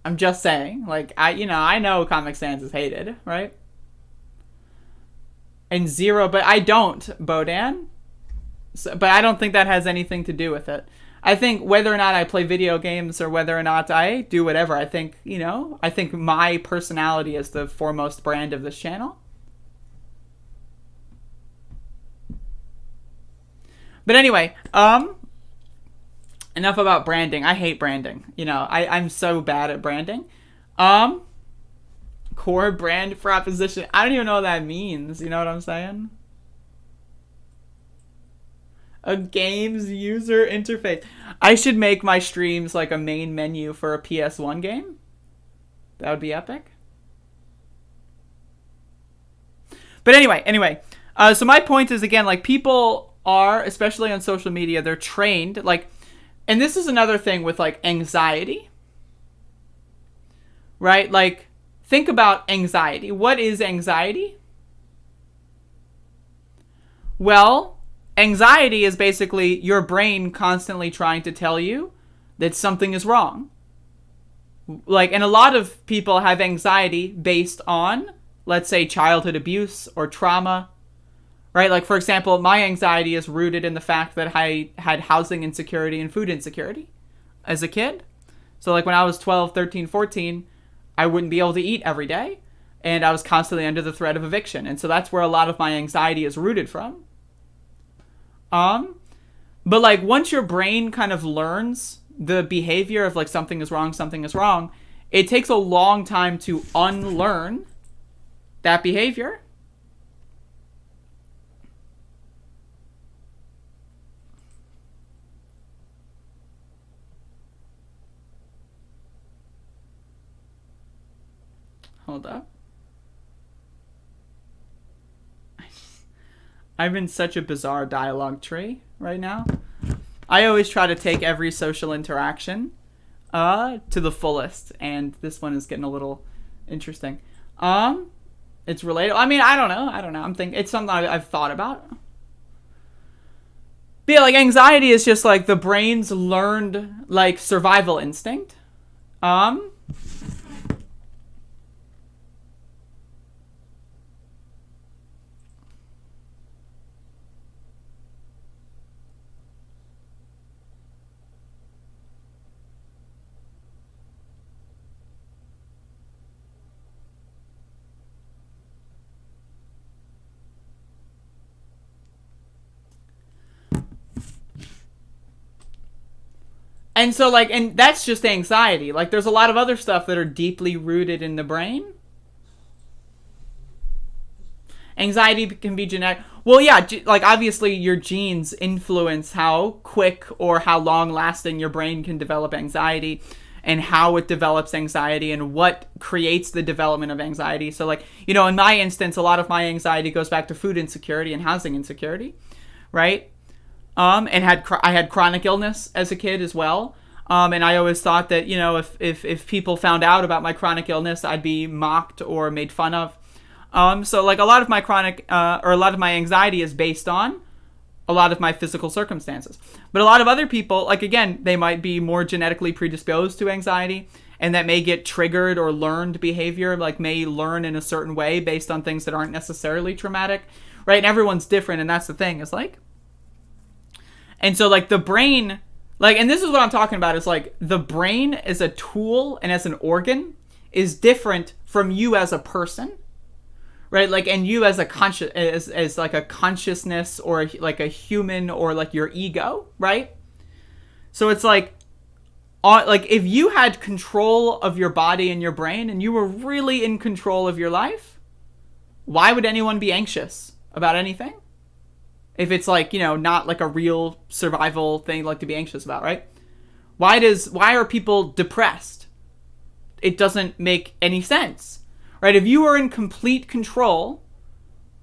I'm just saying. Like, I know Comic Sans is hated, right? And zero, but I don't, Bodan. So, but I don't think that has anything to do with it. I think whether or not I play video games or whether or not I do whatever, I think, I think my personality is the foremost brand of this channel. But anyway, enough about branding. I hate branding. I'm so bad at branding. Core brand proposition. I don't even know what that means. You know what I'm saying? A game's user interface. I should make my streams like a main menu for a PS1 game. That would be epic. But anyway. So my point is, again, like, people are, especially on social media, they're trained, like, and this is another thing with, like, anxiety. Right? Like, think about anxiety. What is anxiety? Well, anxiety is basically your brain constantly trying to tell you that something is wrong. Like, and a lot of people have anxiety based on, let's say, childhood abuse or trauma, right? Like, for example, my anxiety is rooted in the fact that I had housing insecurity and food insecurity as a kid. So, like, when I was 12, 13, 14, I wouldn't be able to eat every day, and I was constantly under the threat of eviction. And so that's where a lot of my anxiety is rooted from. But, like, once your brain kind of learns the behavior of, like, something is wrong, it takes a long time to unlearn that behavior. Hold up. I'm in such a bizarre dialogue tree right now. I always try to take every social interaction to the fullest, and this one is getting a little interesting. It's related. I mean, I don't know. I'm thinking it's something I've thought about. But yeah, like, anxiety is just like the brain's learned, like, survival instinct. And so, like, and that's just anxiety. Like, there's a lot of other stuff that are deeply rooted in the brain. Anxiety can be genetic. Well, yeah, like, obviously your genes influence how quick or how long-lasting your brain can develop anxiety, and how it develops anxiety, and what creates the development of anxiety. So, like, in my instance, a lot of my anxiety goes back to food insecurity and housing insecurity, right? And I had chronic illness as a kid as well. And I always thought that, if people found out about my chronic illness, I'd be mocked or made fun of. So, like, a lot of my a lot of my anxiety is based on a lot of my physical circumstances. But a lot of other people, like, again, they might be more genetically predisposed to anxiety, and that may get triggered or learned behavior, like, may learn in a certain way based on things that aren't necessarily traumatic, right? And everyone's different, and that's the thing, is, like, and so, like, the brain, like, and this is what I'm talking about, is, like, the brain as a tool and as an organ is different from you as a person, right? Like, and you as a as like a consciousness, or like a human, or like your ego, right? So it's like if you had control of your body and your brain, and you were really in control of your life, why would anyone be anxious about anything? If it's, like, not like a real survival thing, like, to be anxious about, right? Why are people depressed? It doesn't make any sense, right? If you were in complete control,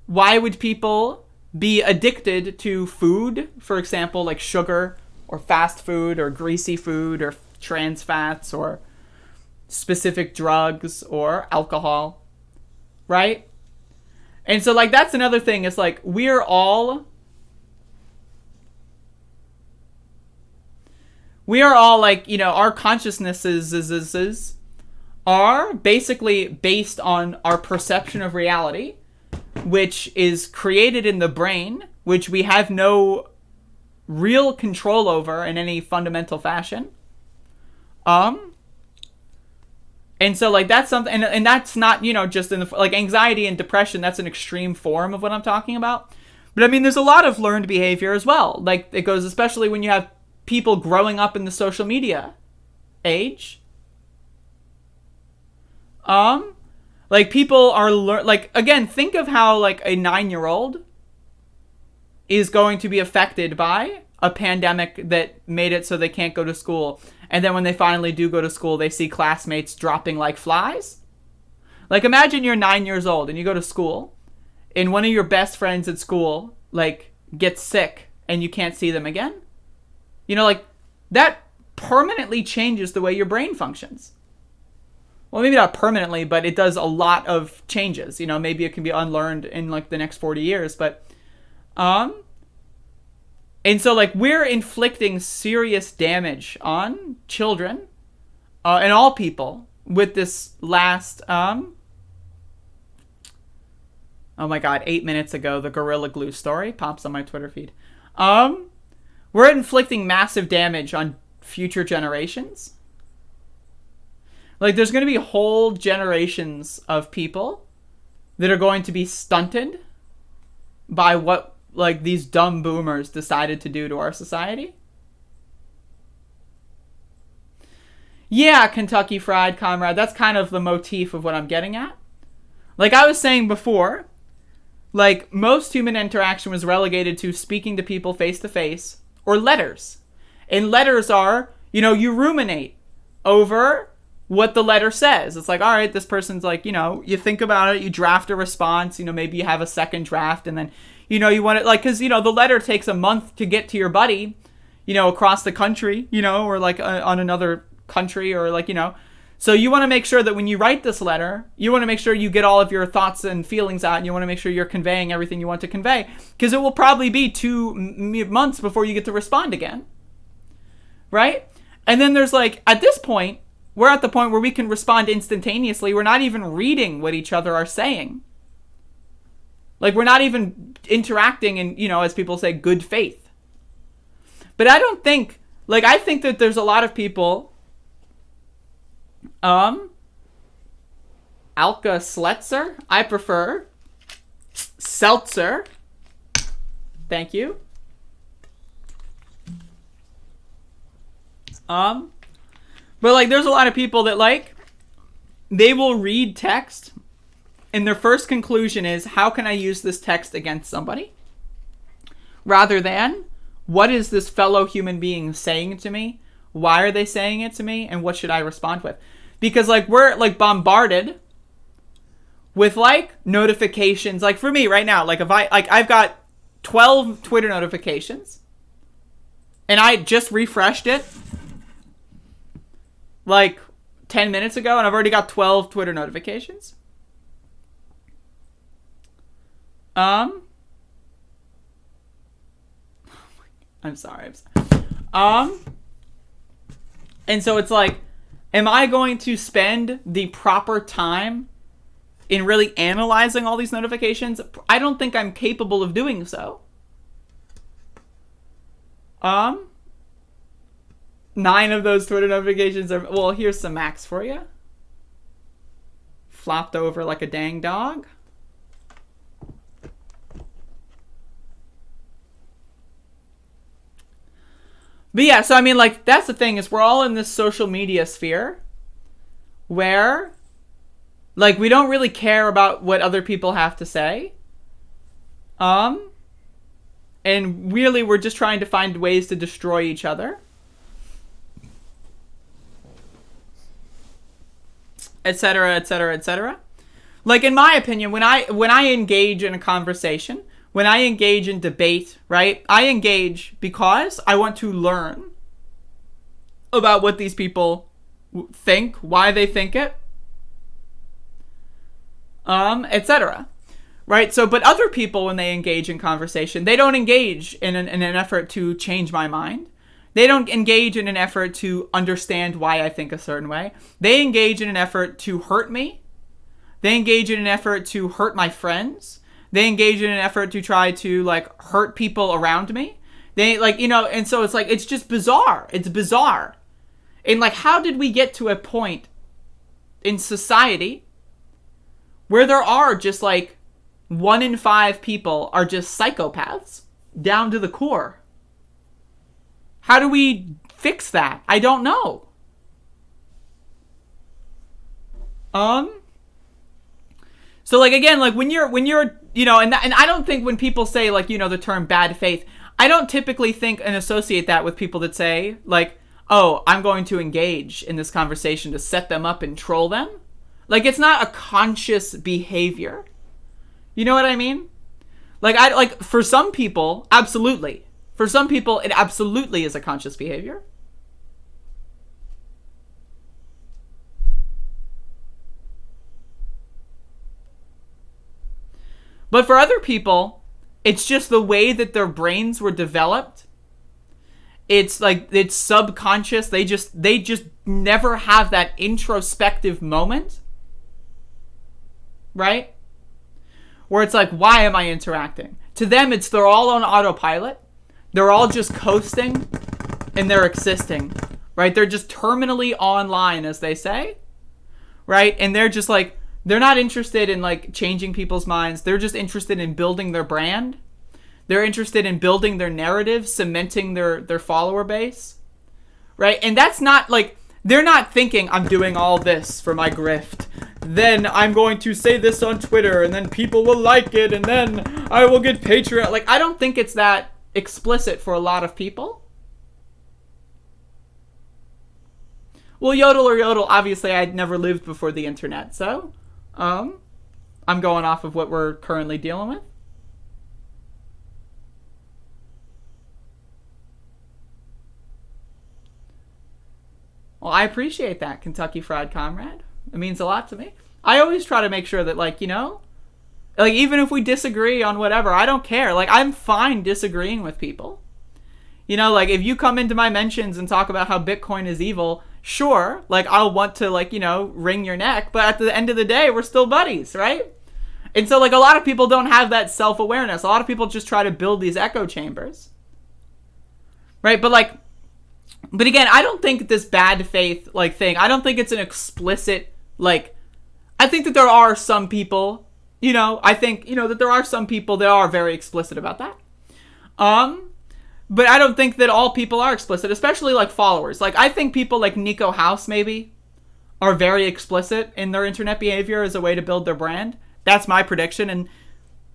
why would people be addicted to food, for example, like sugar or fast food or greasy food or trans fats or specific drugs or alcohol, right? And so, like, that's another thing. It's like we're all like, our consciousnesses are basically based on our perception of reality, which is created in the brain, which we have no real control over in any fundamental fashion. And so, like, that's something, and that's not, you know, just in the, like, anxiety and depression, that's an extreme form of what I'm talking about. But, I mean, there's a lot of learned behavior as well. Like, it goes, especially when you have people growing up in the social media age. Like, people are, like, again, think of how, like, a 9-year-old is going to be affected by a pandemic that made it so they can't go to school. And then when they finally do go to school, they see classmates dropping like flies. Like, imagine you're 9 years old and you go to school and one of your best friends at school, like, gets sick and you can't see them again. You know, like, that permanently changes the way your brain functions. Well, maybe not permanently, but it does a lot of changes. You know, maybe it can be unlearned in, like, the next 40 years. But, and so, like, we're inflicting serious damage on children and all people with this last, oh my God, 8 minutes ago, the Gorilla Glue story pops on my Twitter feed. We're inflicting massive damage on future generations. Like, there's going to be whole generations of people that are going to be stunted by what, like, these dumb boomers decided to do to our society. Yeah, Kentucky Fried Comrade, that's kind of the motif of what I'm getting at. Like I was saying before, like, most human interaction was relegated to speaking to people face to face or letters. And letters are, you know, you ruminate over what the letter says. It's like, all right, this person's like, you know, you think about it, you draft a response, you know, maybe you have a second draft, and then, you know, you want it, like, because, you know, the letter takes a month to get to your buddy, you know, across the country, you know, or like on another country, or like, you know, so you want to make sure that when you write this letter, you want to make sure you get all of your thoughts and feelings out, and you want to make sure you're conveying everything you want to convey, because it will probably be 2 months before you get to respond again, right? And then there's, like, at this point, we're at the point where we can respond instantaneously. We're not even reading what each other are saying. Like, we're not even interacting in, you know, as people say, good faith. But I don't think, like, I think that there's a lot of people, Alka Sletzer, I prefer Seltzer, thank you, but, like, there's a lot of people that, like, they will read text and their first conclusion is, how can I use this text against somebody? Rather than, what is this fellow human being saying to me? Why are they saying it to me? And what should I respond with? Because, like, we're, like, bombarded with, like, notifications. Like, for me right now, like, if I've got 12 Twitter notifications and I just refreshed it like 10 minutes ago, and I've already got 12 Twitter notifications. I'm sorry. And so it's like, am I going to spend the proper time in really analyzing all these notifications? I don't think I'm capable of doing so. 9 of those Twitter notifications are, well, here's some max for you. Flopped over like a dang dog. But yeah, so I mean, like, that's the thing, is we're all in this social media sphere where, like, we don't really care about what other people have to say. And really, we're just trying to find ways to destroy each other. Etc., etc., etc. Like, in my opinion, when I engage in a conversation, when I engage in debate, right, I engage because I want to learn about what these people think, why they think it, etc. Right? So, but other people, when they engage in conversation, they don't engage in an effort to change my mind. They don't engage in an effort to understand why I think a certain way. They engage in an effort to hurt me. They engage in an effort to hurt my friends. They engage in an effort to try to, like, hurt people around me. They like, you know, and so it's like, it's just bizarre. It's bizarre. And like, how did we get to a point in society where there are just like 1 in 5 people are just psychopaths down to the core? How do we fix that? I don't know. So like, again, like when you're, you know, and I don't think when people say like, you know, the term bad faith, I don't typically think and associate that with people that say like, oh, I'm going to engage in this conversation to set them up and troll them. Like, it's not a conscious behavior. You know what I mean? Like, for some people, absolutely. For some people, it absolutely is a conscious behavior. But for other people, it's just the way that their brains were developed. It's like, it's subconscious. They just never have that introspective moment. Right? Where it's like, why am I interacting? To them, they're all on autopilot. They're all just coasting and they're existing. Right? They're just terminally online, as they say. Right? And they're just like, they're not interested in like changing people's minds. They're just interested in building their brand. They're interested in building their narrative, cementing their follower base. Right? And that's not like, they're not thinking, I'm doing all this for my grift. Then I'm going to say this on Twitter and then people will like it and then I will get Patreon. Like, I don't think it's that explicit for a lot of people. Well, yodel or yodel, obviously I'd never lived before the internet, so I'm going off of what we're currently dealing with. Well, I appreciate that, Kentucky Fried Comrade. It means a lot to me. I always try to make sure that, like, you know, like, even if we disagree on whatever, I don't care. Like, I'm fine disagreeing with people. You know, like, if you come into my mentions and talk about how Bitcoin is evil, sure, like, I'll want to, like, you know, wring your neck, but at the end of the day, we're still buddies, right? And so, like, a lot of people don't have that self-awareness. A lot of people just try to build these echo chambers. Right? But again, I don't think this bad faith, like, thing, I don't think it's an explicit, like, I think that there are some people, you know, I think, you know, that there are some people that are very explicit about that. But I don't think that all people are explicit, especially, like, followers. Like, I think people like Nico House, maybe, are very explicit in their internet behavior as a way to build their brand. That's my prediction, and,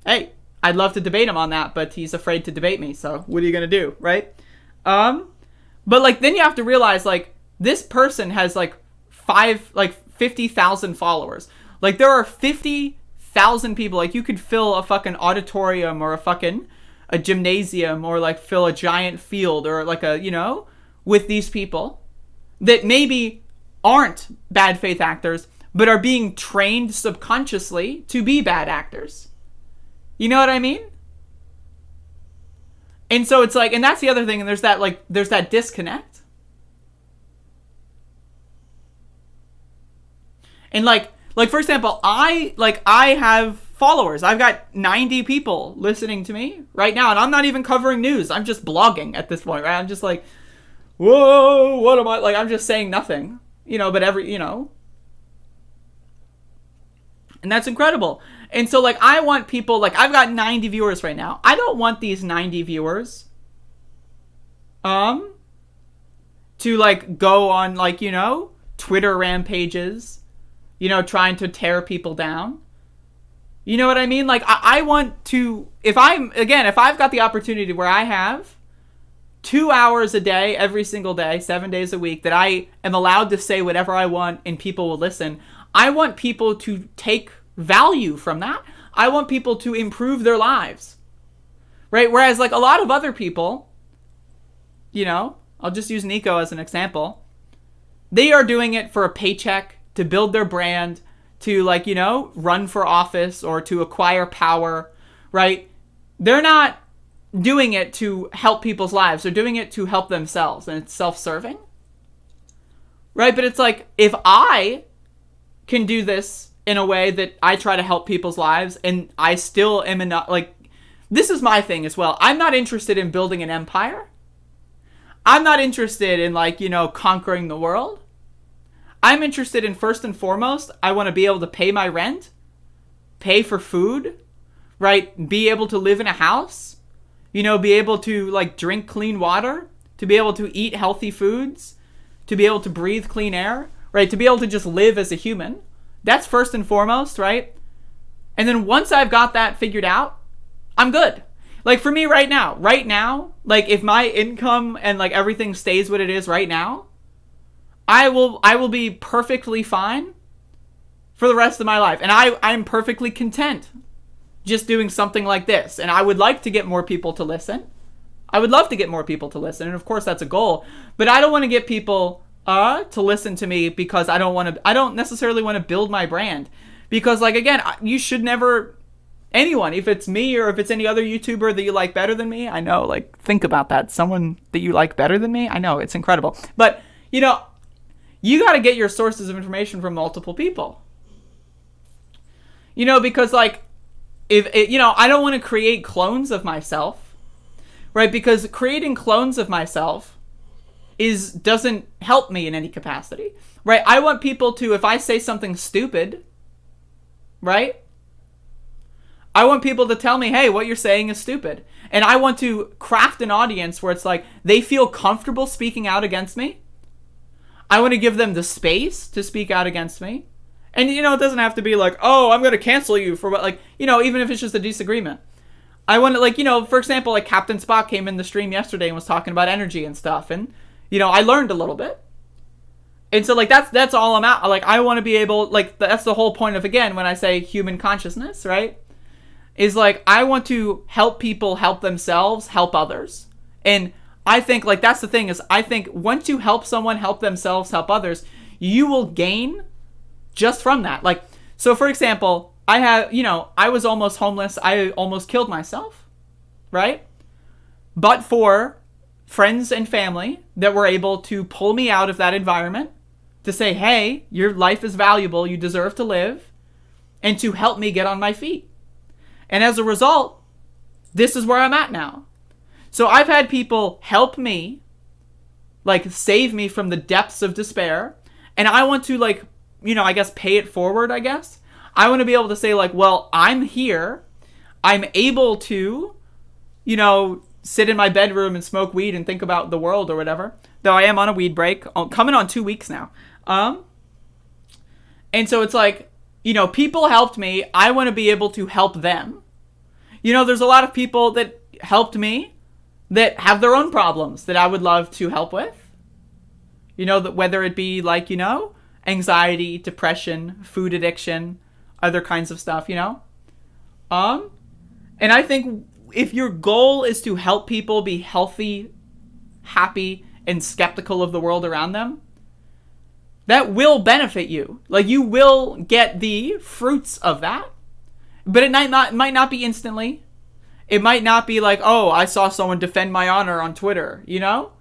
hey, I'd love to debate him on that, but he's afraid to debate me, so what are you gonna do, right? But, like, then you have to realize, like, this person has, like, 50,000 followers. Like, there are 50,000 people. Like, you could fill a fucking auditorium or a gymnasium or, like, fill a giant field or, like, a, you know, with these people that maybe aren't bad faith actors, but are being trained subconsciously to be bad actors. You know what I mean? And so it's like, and that's the other thing, and there's that disconnect. And like for example, I have followers. I've got 90 people listening to me right now, and I'm not even covering news. I'm just blogging at this point, right? I'm just like, whoa, what am I, like, I'm just saying nothing, you know, but you know. And that's incredible. And so, like, I want people, like, I've got 90 viewers right now. I don't want these 90 viewers to, like, go on, like, you know, Twitter rampages, you know, trying to tear people down. You know what I mean? Like, I want to, if I've got the opportunity where I have 2 hours a day, every single day, 7 days a week, that I am allowed to say whatever I want and people will listen, I want people to take value from that. I want people to improve their lives. Right? Whereas, like, a lot of other people, you know, I'll just use Nico as an example. They are doing it for a paycheck, to build their brand, to, like, you know, run for office or to acquire power, right? They're not doing it to help people's lives. They're doing it to help themselves, and it's self-serving. Right? But it's like, if I can do this in a way that I try to help people's lives, and I still am this is my thing as well. I'm not interested in building an empire. I'm not interested in, like, you know, conquering the world. I'm interested in, first and foremost, I want to be able to pay my rent, pay for food, right? Be able to live in a house, you know, be able to, like, drink clean water, to be able to eat healthy foods, to be able to breathe clean air, right? To be able to just live as a human. That's first and foremost, right? And then once I've got that figured out, I'm good. Like, for me right now, like, if my income and, like, everything stays what it is right now, I will be perfectly fine for the rest of my life. And I'm perfectly content just doing something like this. And I would like to get more people to listen. I would love to get more people to listen. And of course that's a goal. But I don't want to get people to listen to me because I don't necessarily want to build my brand. Because, like, again, you should never, anyone, if it's me or if it's any other YouTuber that you like better than me, I know, like, think about that. Someone that you like better than me, I know, it's incredible. But, you know, you got to get your sources of information from multiple people. You know, because, like, you know, I don't want to create clones of myself, right? Because creating clones of myself doesn't help me in any capacity, right? I want people to, if I say something stupid, right? I want people to tell me, hey, what you're saying is stupid. And I want to craft an audience where it's like, they feel comfortable speaking out against me. I want to give them the space to speak out against me. And, you know, it doesn't have to be like, oh, I'm going to cancel you for what, like, you know, even if it's just a disagreement. I want to, like, you know, for example, like Captain Spock came in the stream yesterday and was talking about energy and stuff. And, you know, I learned a little bit. And so, like, that's all I'm at. Like, I want to be able, like, that's the whole point of, again, when I say human consciousness, right? Is, like, I want to help people help themselves, help others. And I think, like, that's the thing, is I think once you help someone help themselves, help others, you will gain just from that. Like, so for example, I was almost homeless. I almost killed myself, right? But for friends and family that were able to pull me out of that environment, to say, hey, your life is valuable, you deserve to live, and to help me get on my feet. And as a result, this is where I'm at now. So I've had people help me, like, save me from the depths of despair. And I want to, like, you know, I guess pay it forward, I guess. I want to be able to say, like, well, I'm here. I'm able to, you know, sit in my bedroom and smoke weed and think about the world or whatever. Though I am on a weed break. Coming on 2 weeks now. And so it's like, you know, people helped me. I want to be able to help them. You know, there's a lot of people that helped me that have their own problems that I would love to help with. You know, that whether it be, like, you know, anxiety, depression, food addiction, other kinds of stuff, you know? And I think if your goal is to help people be healthy, happy, and skeptical of the world around them, that will benefit you. Like, you will get the fruits of that. But it might not be instantly. It might not be like, oh, I saw someone defend my honor on Twitter, you know?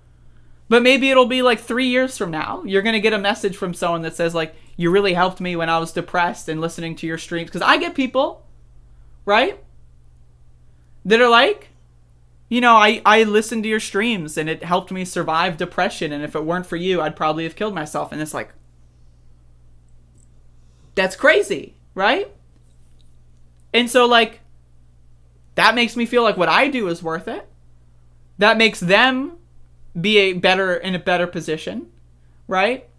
But maybe it'll be like 3 years from now. You're going to get a message from someone that says, like, you really helped me when I was depressed and listening to your streams. Because I get people, right, that are like, you know, I listened to your streams and it helped me survive depression. And if it weren't for you, I'd probably have killed myself. And it's like, that's crazy, right? And so, like, that makes me feel like what I do is worth it. That makes them be in a better position, right?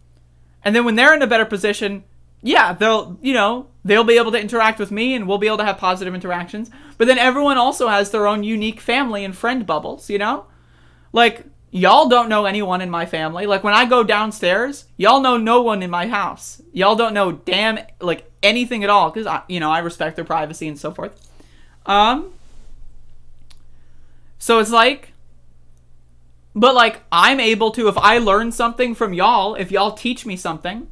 And then when they're in a better position, yeah, they'll be able to interact with me and we'll be able to have positive interactions. But then everyone also has their own unique family and friend bubbles, you know? Like, y'all don't know anyone in my family. Like, when I go downstairs, y'all know no one in my house. Y'all don't know anything at all, because I respect their privacy and so forth. So it's like, but like, I'm able to, if I learn something from y'all, if y'all teach me something,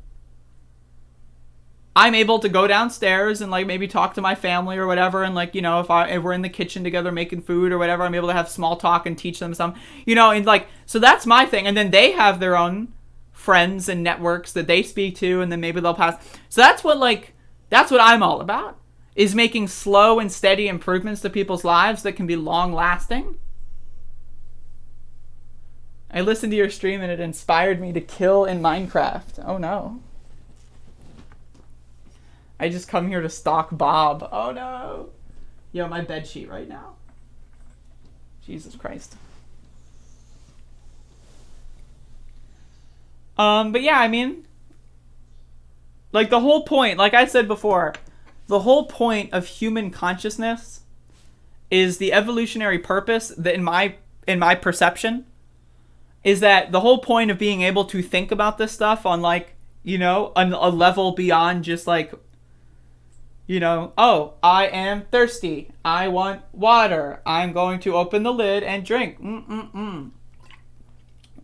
I'm able to go downstairs and, like, maybe talk to my family or whatever. And, like, you know, if we're in the kitchen together making food or whatever, I'm able to have small talk and teach them some, you know, and, like, so that's my thing. And then they have their own friends and networks that they speak to, and then maybe they'll pass. So that's what I'm all about, is making slow and steady improvements to people's lives that can be long-lasting. I listened to your stream and it inspired me to kill in Minecraft. Oh no. I just come here to stalk Bob. Oh no. Yo, my bed sheet right now. Jesus Christ. But yeah, I mean, like the whole point, like I said before, the whole point of human consciousness is the evolutionary purpose that in my perception is that the whole point of being able to think about this stuff on like, you know, a level beyond just like, you know, oh, I am thirsty. I want water. I'm going to open the lid and drink.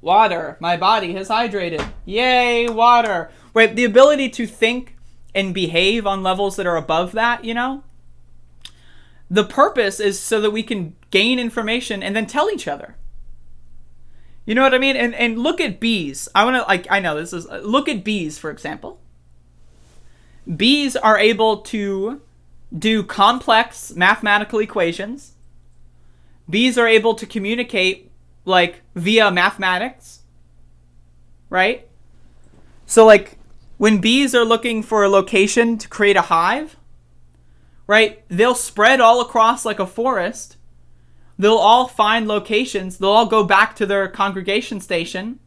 Water. My body has hydrated. Yay, water. Right, the ability to think and behave on levels that are above that, you know? The purpose is so that we can gain information and then tell each other. You know what I mean? And look at bees. Look at bees, for example. Bees are able to do complex mathematical equations. Bees are able to communicate like via mathematics, right? So like when bees are looking for a location to create a hive, right? They'll spread all across like a forest. They'll all find locations. They'll all go back to their congregation station,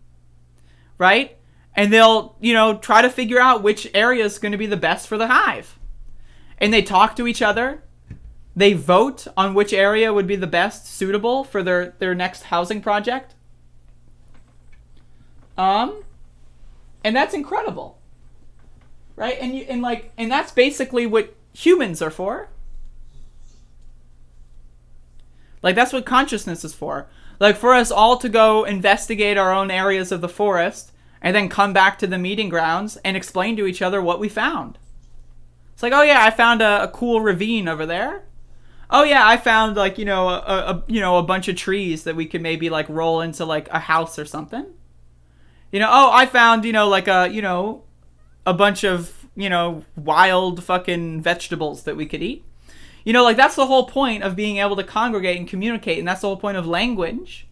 right? And they'll, you know, try to figure out which area is going to be the best for the hive. And they talk to each other. They vote on which area would be the best suitable for their next housing project. And that's incredible. Right? And that's basically what humans are for. Like that's what consciousness is for. Like for us all to go investigate our own areas of the forest and then come back to the meeting grounds and explain to each other what we found. It's like, oh yeah, I found a cool ravine over there. Oh yeah, I found like, you know, a bunch of trees that we could maybe like roll into like a house or something. You know, oh, I found, you know, like a bunch of, you know, wild fucking vegetables that we could eat. You know, like that's the whole point of being able to congregate and communicate, and that's the whole point of language.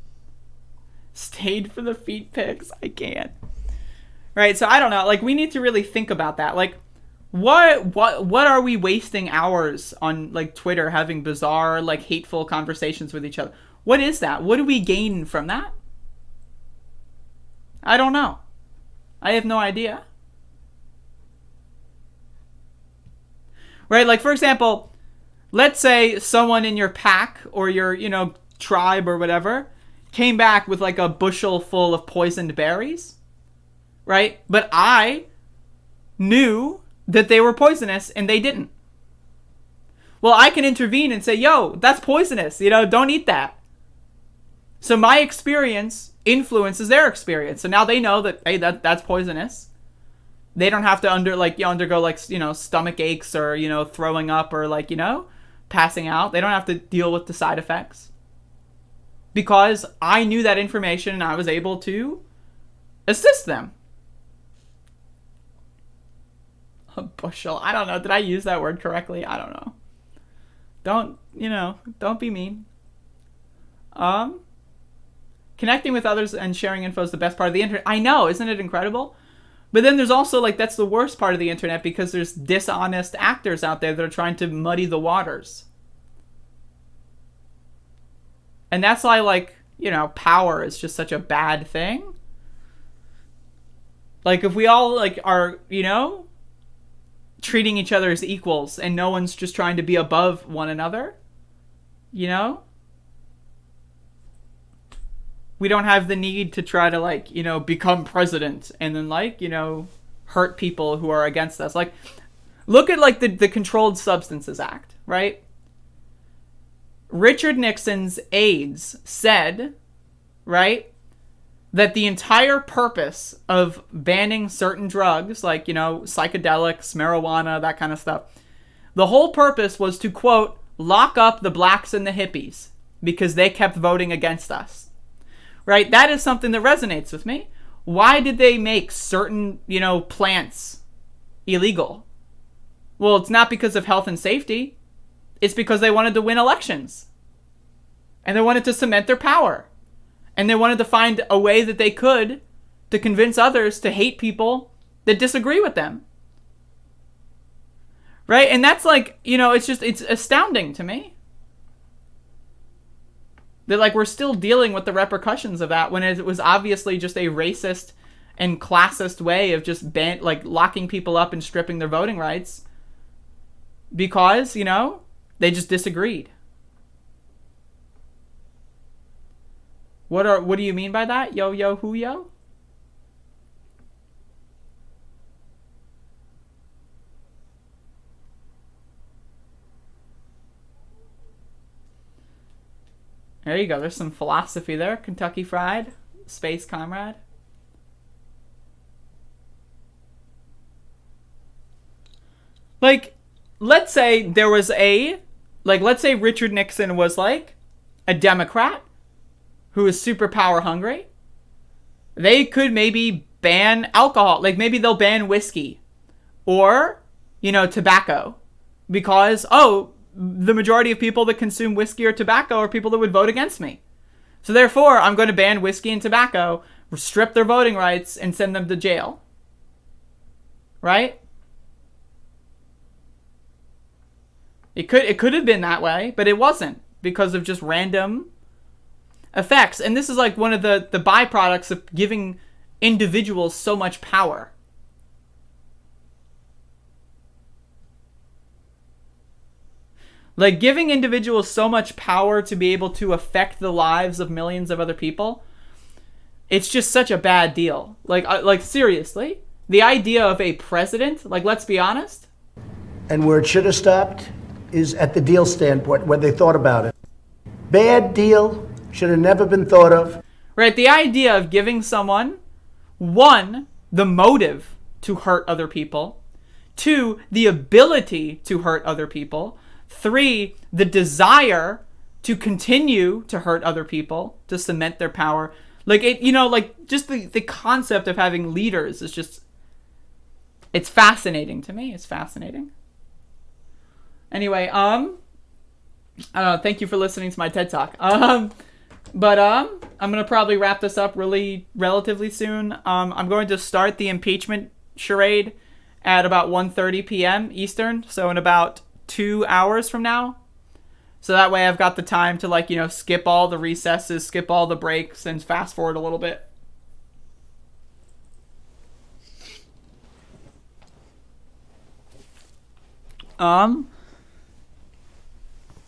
Stayed for the feet pics. I can't. Right, so I don't know. Like we need to really think about that. Like what are we wasting hours on like Twitter having bizarre, like hateful conversations with each other? What is that? What do we gain from that? I don't know. I have no idea. Right, like for example, let's say someone in your pack or your, you know, tribe or whatever came back with like a bushel full of poisoned berries, right? But I knew that they were poisonous and they didn't. Well, I can intervene and say, yo, that's poisonous, you know, don't eat that. So my experience influences their experience. So now they know that, hey, that's poisonous. They don't have to undergo like, you know, stomach aches or, you know, throwing up or like, you know, passing out. They don't have to deal with the side effects. Because I knew that information and I was able to assist them. A bushel. I don't know. Did I use that word correctly? I don't know. Don't be mean. Connecting with others and sharing info is the best part of the internet. I know, isn't it incredible? But then there's also like, that's the worst part of the internet because there's dishonest actors out there that are trying to muddy the waters. And that's why, like, you know, power is just such a bad thing. Like, if we all, like, are, you know, treating each other as equals and no one's just trying to be above one another, you know? We don't have the need to try to, like, you know, become president and then, like, you know, hurt people who are against us. Like, look at, like, the Controlled Substances Act, right? Richard Nixon's aides said, right, that the entire purpose of banning certain drugs, like, you know, psychedelics, marijuana, that kind of stuff, the whole purpose was to, quote, lock up the blacks and the hippies because they kept voting against us. Right? That is something that resonates with me. Why did they make certain, you know, plants illegal? Well, it's not because of health and safety. It's because they wanted to win elections. And they wanted to cement their power. And they wanted to find a way that they could to convince others to hate people that disagree with them. Right? And that's like, it's astounding to me. That like we're still dealing with the repercussions of that when it was obviously just a racist and classist way of just locking people up and stripping their voting rights because, they just disagreed. What do you mean by that? Yo, who, yo? There you go. There's some philosophy there. Kentucky Fried. Space Comrade. Like, let's say there was let's say Richard Nixon was like a Democrat who is super power hungry. They could maybe ban alcohol. Like maybe they'll ban whiskey or, tobacco because, the majority of people that consume whiskey or tobacco are people that would vote against me. So therefore, I'm going to ban whiskey and tobacco, strip their voting rights, and send them to jail. Right? It could have been that way, but it wasn't because of just random effects. And this is like one of the byproducts of giving individuals so much power. Like giving individuals so much power to be able to affect the lives of millions of other people, it's just such a bad deal. Like seriously, the idea of a president, like let's be honest. And where it should have stopped is at the deal standpoint, when they thought about it. Bad deal, should have never been thought of. Right, the idea of giving someone, 1, the motive to hurt other people, 2, the ability to hurt other people, 3, the desire to continue to hurt other people, to cement their power. Like, just the concept of having leaders is just, it's fascinating to me. It's fascinating. Anyway, I don't know, thank you for listening to my TED Talk. I'm going to probably wrap this up relatively soon. I'm going to start the impeachment charade at about 1:30 p.m. Eastern, so in about 2 hours from now. So that way I've got the time to skip all the recesses, skip all the breaks, and fast forward a little bit.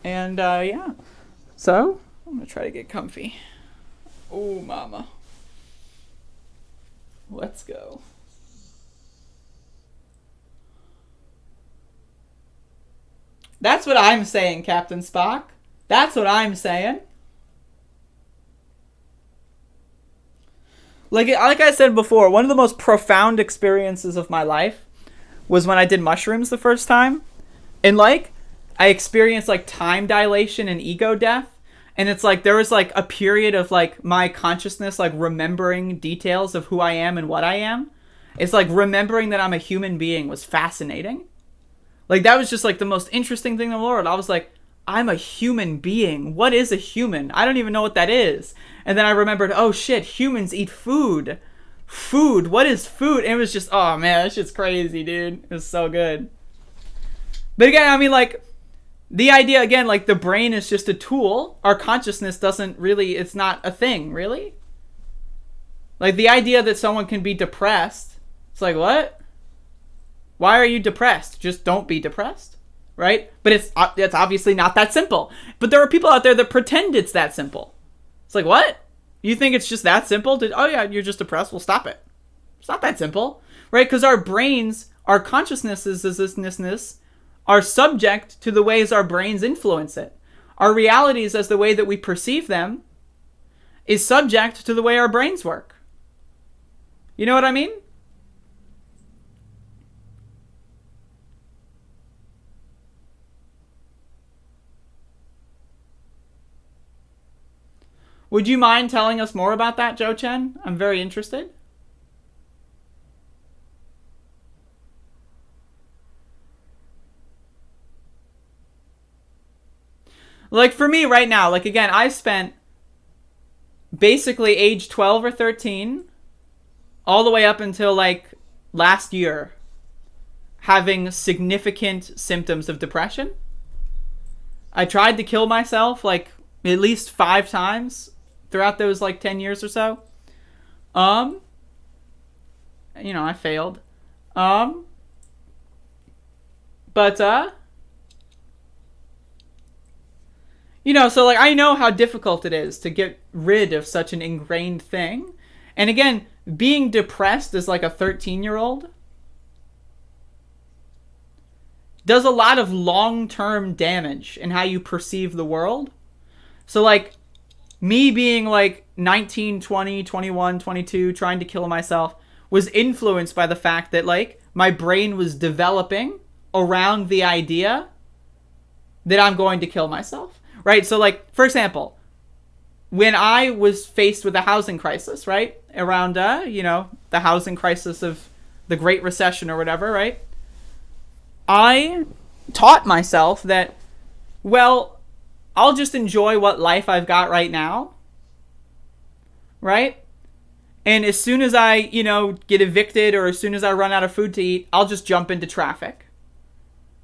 Yeah. So, I'm going to try to get comfy. Oh, mama. Let's go. That's what I'm saying, Captain Spock. That's what I'm saying. Like I said before, one of the most profound experiences of my life was when I did mushrooms the first time. And I experienced time dilation and ego death. And it's there was a period of my consciousness remembering details of who I am and what I am. It's remembering that I'm a human being was fascinating. That was just the most interesting thing in the world. I was I'm a human being. What is a human? I don't even know what that is. And then I remembered, oh shit, humans eat food. Food, what is food? And it was just, oh man, that shit's crazy, dude. It was so good. But again, I mean, the idea, again, the brain is just a tool. Our consciousness doesn't really, it's not a thing, really. The idea that someone can be depressed, it's what? Why are you depressed? Just don't be depressed, right? But it's obviously not that simple. But there are people out there that pretend it's that simple. It's what? You think it's just that simple? Oh yeah, you're just depressed? Well, stop it. It's not that simple, right? Because our brains, our consciousnesses are subject to the ways our brains influence it. Our realities as the way that we perceive them is subject to the way our brains work. You know what I mean? Would you mind telling us more about that, Joe Chen? I'm very interested. Like, for me right now, like, again, I spent basically age 12 or 13 all the way up until, like, last year having significant symptoms of depression. I tried to kill myself, like, at least 5 times throughout those, like, 10 years or so. You know, I failed. You know, so, like, I know how difficult it is to get rid of such an ingrained thing. And again, being depressed as, like, a 13-year-old does a lot of long-term damage in how you perceive the world. So, like, me being, like, 19, 20, 21, 22, trying to kill myself was influenced by the fact that, like, my brain was developing around the idea that I'm going to kill myself, right? So, like, for example, when I was faced with a housing crisis, right, around, you know, the housing crisis of the Great Recession or whatever, right, I taught myself that, well, I'll just enjoy what life I've got right now, right? And as soon as I, you know, get evicted or as soon as I run out of food to eat, I'll just jump into traffic.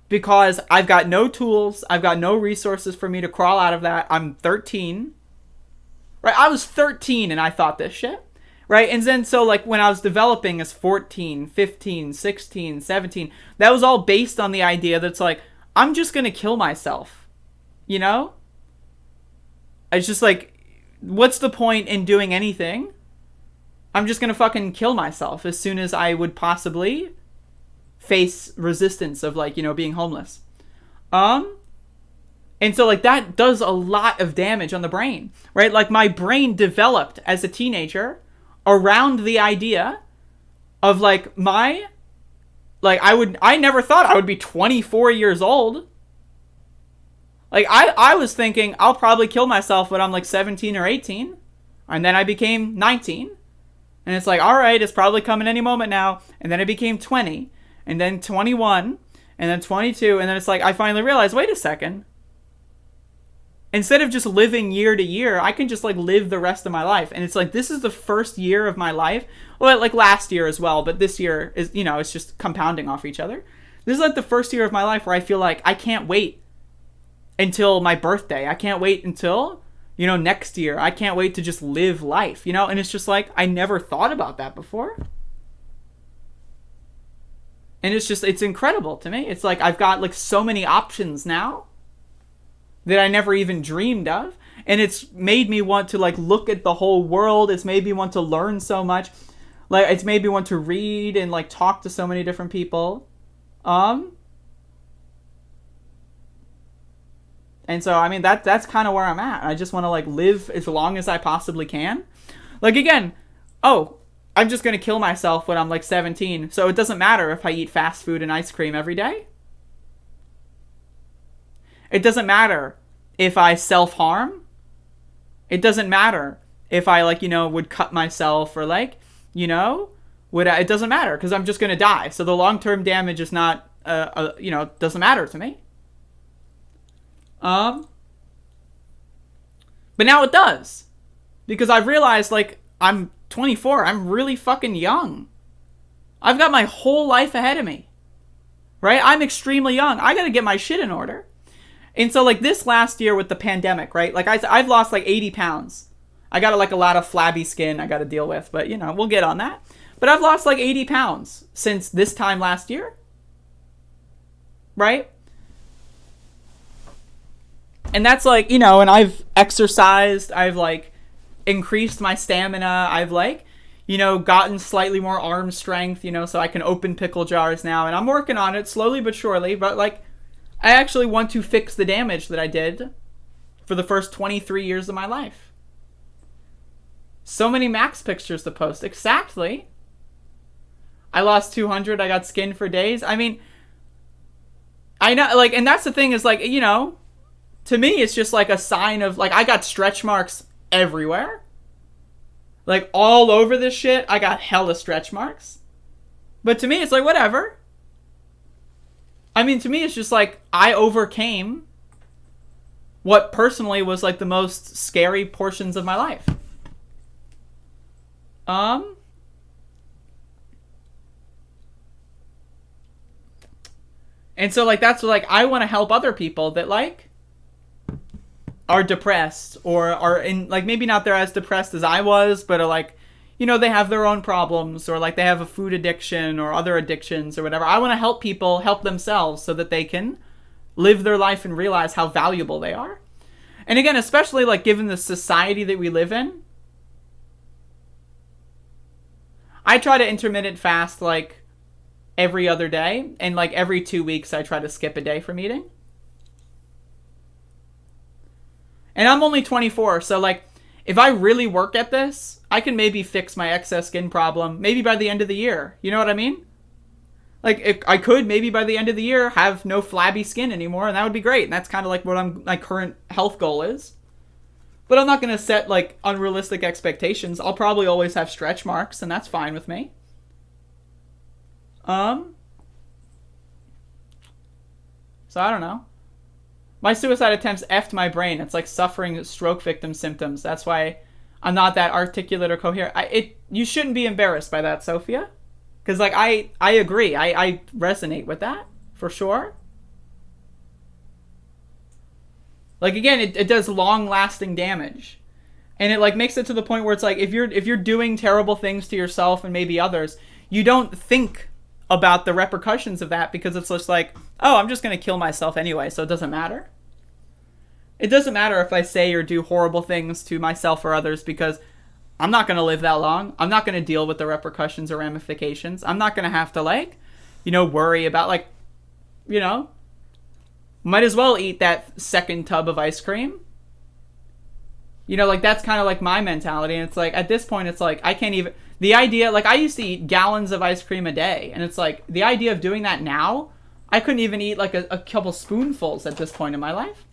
Because I've got no tools, I've got no resources for me to crawl out of that. I'm 13. Right? I was 13 and I thought this shit. Right? And then so, like, when I was developing as 14, 15, 16, 17, that was all based on the idea that it's like, I'm just going to kill myself. You know? It's just like, what's the point in doing anything? I'm just going to fucking kill myself as soon as I would possibly face resistance of, like, you know, being homeless. And so, like, that does a lot of damage on the brain, right? Like, my brain developed as a teenager around the idea of, like, I never thought I would be 24 years old. Like, I was thinking I'll probably kill myself when I'm, like, 17 or 18. And then I became 19. And it's like, all right, it's probably coming any moment now. And then I became 20. And then 21. And then 22. And then it's like, I finally realized, wait a second. Instead of just living year to year, I can just, like, live the rest of my life. And it's like, this is the first year of my life. Well, like, last year as well. But this year is, you know, it's just compounding off each other. This is, like, the first year of my life where I feel like I can't wait until my birthday. I can't wait until, you know, next year. I can't wait to just live life, you know? And it's just like, I never thought about that before. And it's just, it's incredible to me. It's like, I've got, like, so many options now that I never even dreamed of. And it's made me want to, like, look at the whole world. It's made me want to learn so much. Like, it's made me want to read and, like, talk to so many different people. And so, I mean, that's kind of where I'm at. I just want to, like, live as long as I possibly can. Like, again, I'm just going to kill myself when I'm, like, 17. So it doesn't matter if I eat fast food and ice cream every day. It doesn't matter if I self-harm. It doesn't matter if I, like, you know, would cut myself or, like, you know, it doesn't matter because I'm just going to die. So the long-term damage is not, you know, doesn't matter to me. But now it does. Because I've realized, like, I'm 24. I'm really fucking young. I've got my whole life ahead of me. Right? I'm extremely young. I gotta get my shit in order. And so, like, this last year with the pandemic, right? Like, I've lost, like, 80 pounds. I got, like, a lot of flabby skin I gotta deal with. But, you know, we'll get on that. But I've lost, like, 80 pounds since this time last year. Right? And that's, like, you know, and I've exercised. I've, like, increased my stamina. I've, like, you know, gotten slightly more arm strength, you know, so I can open pickle jars now. And I'm working on it slowly but surely. But, like, I actually want to fix the damage that I did for the first 23 years of my life. So many Max pictures to post. Exactly. I lost 200. I got skin for days. I mean, I know, like, and that's the thing is, like, you know, to me, it's just like a sign of, like, I got stretch marks everywhere. Like, all over this shit, I got hella stretch marks. But to me, it's like, whatever. I mean, to me, it's just like, I overcame what personally was like the most scary portions of my life. And so like that's like I want to help other people that like are depressed or are in like maybe not they're as depressed as I was, but are like, you know, they have their own problems or like they have a food addiction or other addictions or whatever. I want to help people help themselves so that they can live their life and realize how valuable they are. And again, especially like given the society that we live in, I try to intermittent fast like every other day, and like every 2 weeks I try to skip a day from eating. And I'm only 24, so like if I really work at this, I can maybe fix my excess skin problem maybe by the end of the year. You know what I mean? Like I could maybe by the end of the year have no flabby skin anymore, and that would be great. And that's kind of like what my current health goal is. But I'm not going to set like unrealistic expectations. I'll probably always have stretch marks, and that's fine with me. So I don't know. My suicide attempts effed my brain. It's like suffering stroke victim symptoms. That's why I'm not that articulate or coherent. You shouldn't be embarrassed by that, Sophia. Because like I agree. I resonate with that for sure. Like again, it does long-lasting damage. And it like makes it to the point where it's like if you're doing terrible things to yourself and maybe others, you don't think about the repercussions of that because it's just like, oh, I'm just going to kill myself anyway, so it doesn't matter. It doesn't matter if I say or do horrible things to myself or others because I'm not going to live that long. I'm not going to deal with the repercussions or ramifications. I'm not going to have to like, you know, worry about like, you know, might as well eat that second tub of ice cream. You know, like that's kind of like my mentality. And it's like, at this point, it's like, I can't even, the idea, like I used to eat gallons of ice cream a day. And it's like, the idea of doing that now, I couldn't even eat like a couple spoonfuls at this point in my life.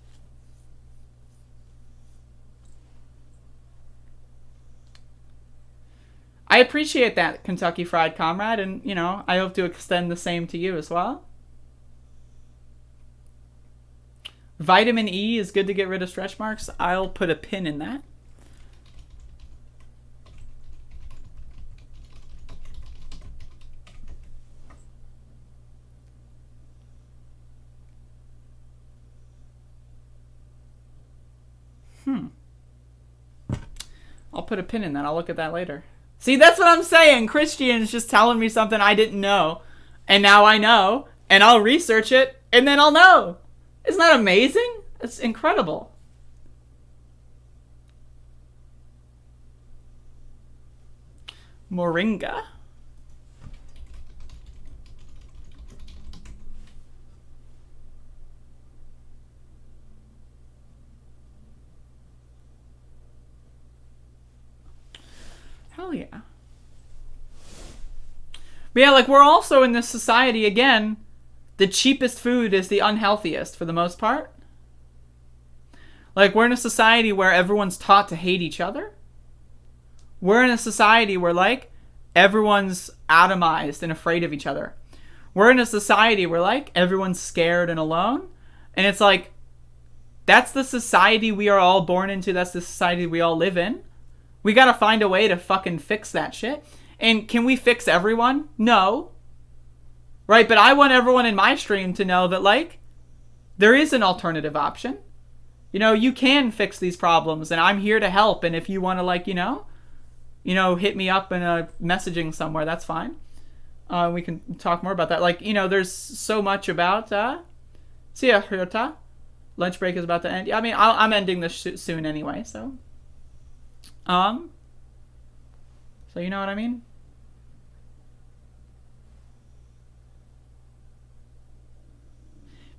I appreciate that, Kentucky Fried Comrade. And, you know, I hope to extend the same to you as well. Vitamin E is good to get rid of stretch marks. I'll put a pin in that. I'll put a pin in that. I'll look at that later. See, that's what I'm saying. Christian's just telling me something I didn't know. And now I know. And I'll research it. And then I'll know. Isn't that amazing? It's incredible. Moringa. Hell yeah. But yeah, like we're also in this society again. The cheapest food is the unhealthiest for the most part. Like, we're in a society where everyone's taught to hate each other. We're in a society where, like, everyone's atomized and afraid of each other. We're in a society where, like, everyone's scared and alone. And it's like, that's the society we are all born into. That's the society we all live in. We gotta find a way to fucking fix that shit. And can we fix everyone? No. Right, but I want everyone in my stream to know that, like, there is an alternative option. You know, you can fix these problems, and I'm here to help. And if you want to, like, you know, hit me up in a messaging somewhere, that's fine. We can talk more about that. Like, you know, there's so much about, see ya, Hirota. Lunch break is about to end. I mean, I'm ending this soon anyway, so. So you know what I mean?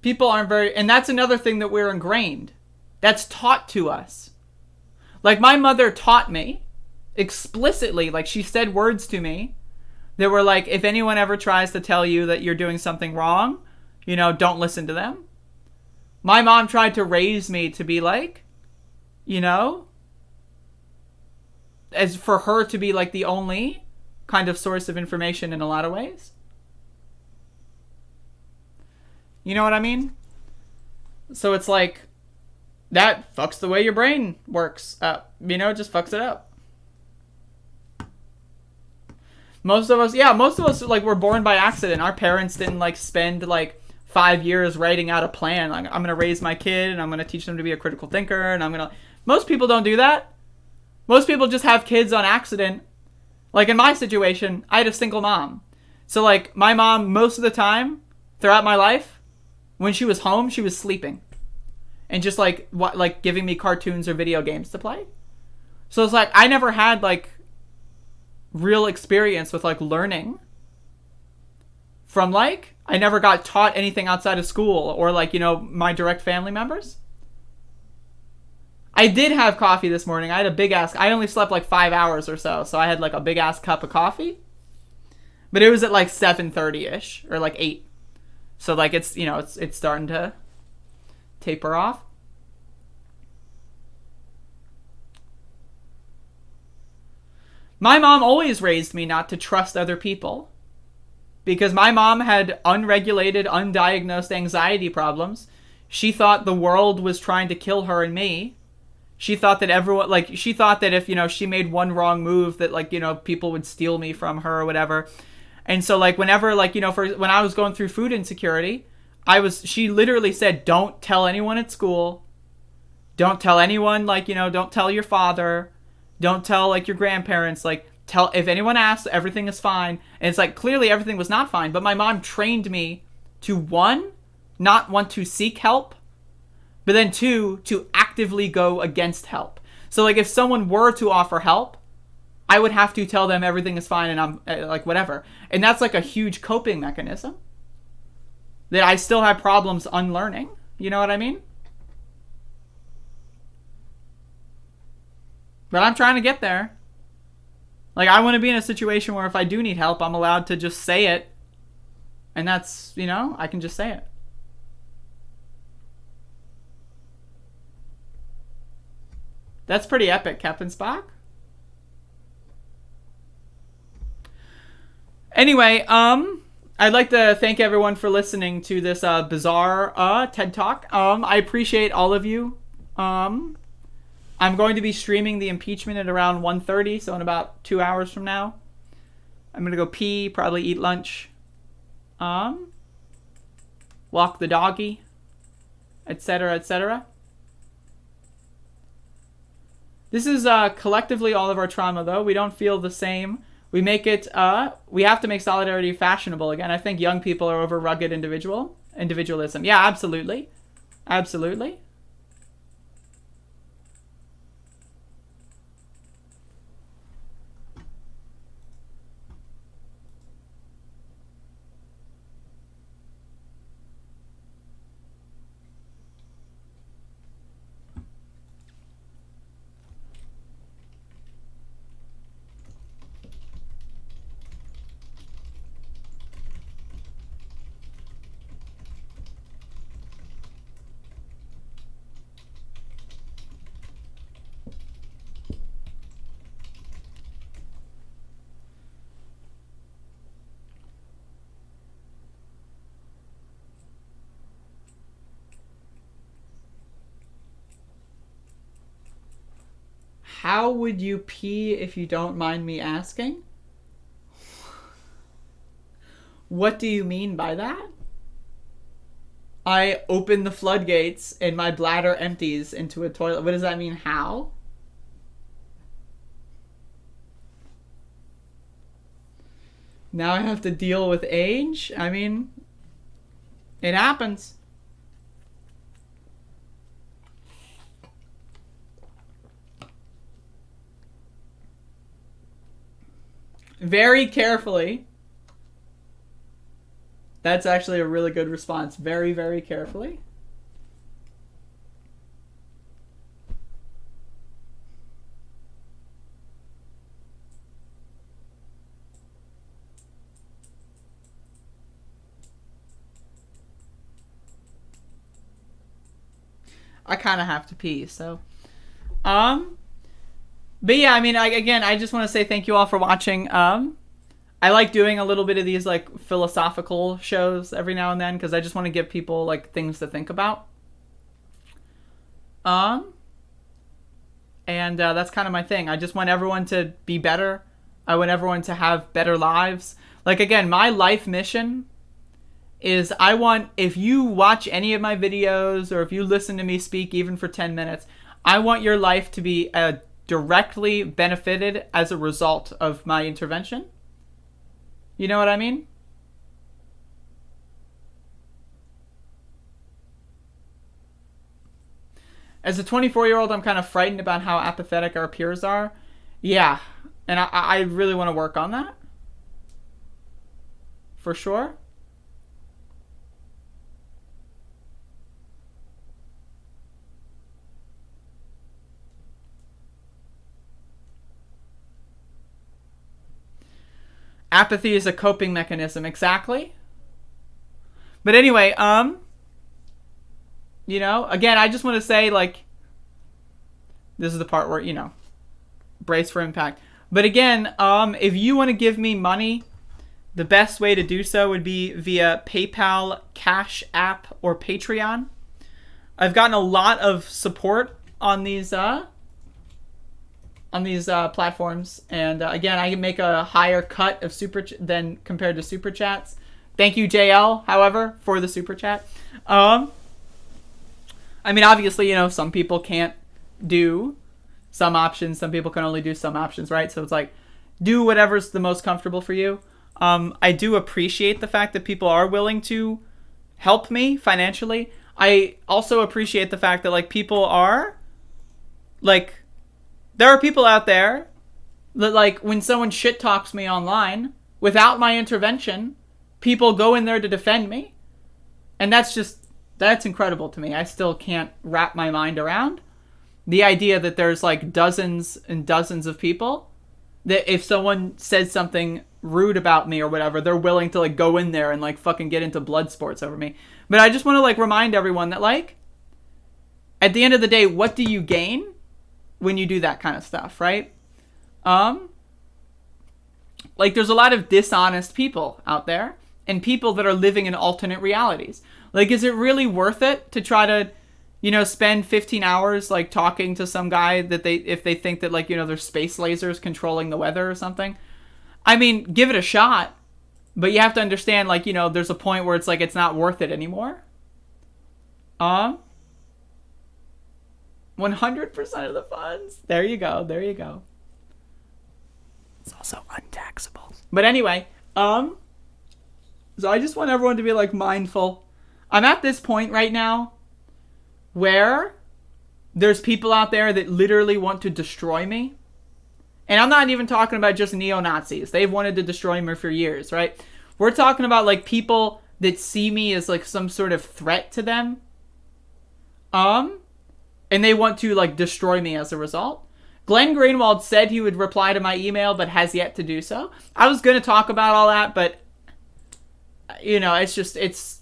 People aren't very, and that's another thing that we're ingrained. That's taught to us. Like my mother taught me explicitly, like she said words to me that were like, if anyone ever tries to tell you that you're doing something wrong, you know, don't listen to them. My mom tried to raise me to be like, you know, as for her to be like the only kind of source of information in a lot of ways. You know what I mean? So it's like, that fucks the way your brain works up. You know, it just fucks it up. Most of us, like, were born by accident. Our parents didn't, like, spend, like, 5 years writing out a plan. Like, I'm going to raise my kid, and I'm going to teach them to be a critical thinker, and I'm going to... Most people don't do that. Most people just have kids on accident. Like, in my situation, I had a single mom. So, like, my mom, most of the time, throughout my life, when she was home, she was sleeping. And just, like, giving me cartoons or video games to play. So, it's like, I never had, like... real experience with, like, learning from, like, I never got taught anything outside of school or, like, you know, my direct family members. I did have coffee this morning. I had a big ass, I only slept like 5 hours or so I had like a big ass cup of coffee, but it was at like 7:30ish or like 8. So like it's, you know, it's starting to taper off. My mom always raised me not to trust other people because my mom had unregulated, undiagnosed anxiety problems. She thought the world was trying to kill her and me. She thought that everyone, like, she thought that if, you know, she made one wrong move that, like, you know, people would steal me from her or whatever. And so, like, whenever, like, you know, when I was going through food insecurity, she literally said, don't tell anyone at school. Don't tell anyone, like, you know, don't tell your father. Don't tell, like, your grandparents. Like, if anyone asks, everything is fine. And it's like, clearly everything was not fine. But my mom trained me to, one, not want to seek help. But then, two, to actively go against help. So, like, if someone were to offer help, I would have to tell them everything is fine and I'm, like, whatever. And that's, like, a huge coping mechanism that I still have problems unlearning. You know what I mean? But I'm trying to get there. Like, I want to be in a situation where if I do need help, I'm allowed to just say it. And that's, you know, I can just say it. That's pretty epic, Captain Spock. Anyway, I'd like to thank everyone for listening to this bizarre TED Talk. I appreciate all of you. I'm going to be streaming the impeachment at around 1:30, so in about 2 hours from now. I'm going to go pee, probably eat lunch, walk the doggy, etc., etc. This is collectively all of our trauma, though. We don't feel the same. We make it, we have to make solidarity fashionable again. I think young people are over rugged individualism. Yeah, absolutely. Absolutely. How would you pee if you don't mind me asking? What do you mean by that? I open the floodgates and my bladder empties into a toilet. What does that mean? How? Now I have to deal with age? I mean, it happens. Very carefully. That's actually a really good response. Very, very carefully. I kind of have to pee, so. But yeah, I mean, I just want to say thank you all for watching. I like doing a little bit of these, like, philosophical shows every now and then, because I just want to give people, like, things to think about. And that's kind of my thing. I just want everyone to be better. I want everyone to have better lives. Like, again, my life mission is I want, if you watch any of my videos or if you listen to me speak even for 10 minutes, I want your life to be directly benefited as a result of my intervention. You know what I mean? As a 24-year-old, I'm kind of frightened about how apathetic our peers are. Yeah, and I really want to work on that. For sure. Apathy is a coping mechanism, exactly. But anyway, you know, again, I just want to say, like, this is the part where, you know, brace for impact. But again, if you want to give me money, the best way to do so would be via PayPal, Cash App, or Patreon. I've gotten a lot of support on these platforms, and again, I can make a higher cut of than compared to super chats. Thank you, JL, however, for the super chat. I mean, obviously, you know, some people can't do some options. Some people can only do some options, right? So it's like, do whatever's the most comfortable for you. I do appreciate the fact that people are willing to help me financially. I also appreciate the fact that, like, people are, like, there are people out there that, like, when someone shit talks me online, without my intervention, people go in there to defend me. And that's incredible to me. I still can't wrap my mind around the idea that there's, like, dozens and dozens of people that if someone says something rude about me or whatever, they're willing to, like, go in there and, like, fucking get into blood sports over me. But I just want to, like, remind everyone that, like, at the end of the day, what do you gain when you do that kind of stuff, right? Like, there's a lot of dishonest people out there and people that are living in alternate realities. Like, is it really worth it to try to, you know, spend 15 hours, like, talking to some guy that if they think that, like, you know, there's space lasers controlling the weather or something? I mean, give it a shot, but you have to understand, like, you know, there's a point where it's like, it's not worth it anymore. 100% of the funds. There you go. There you go. It's also untaxable. But anyway, so I just want everyone to be, like, mindful. I'm at this point right now where there's people out there that literally want to destroy me. And I'm not even talking about just neo-Nazis. They've wanted to destroy me for years, right? We're talking about, like, people that see me as, like, some sort of threat to them. And they want to, like, destroy me as a result. Glenn Greenwald said he would reply to my email, but has yet to do so. I was going to talk about all that, but, you know, it's just, it's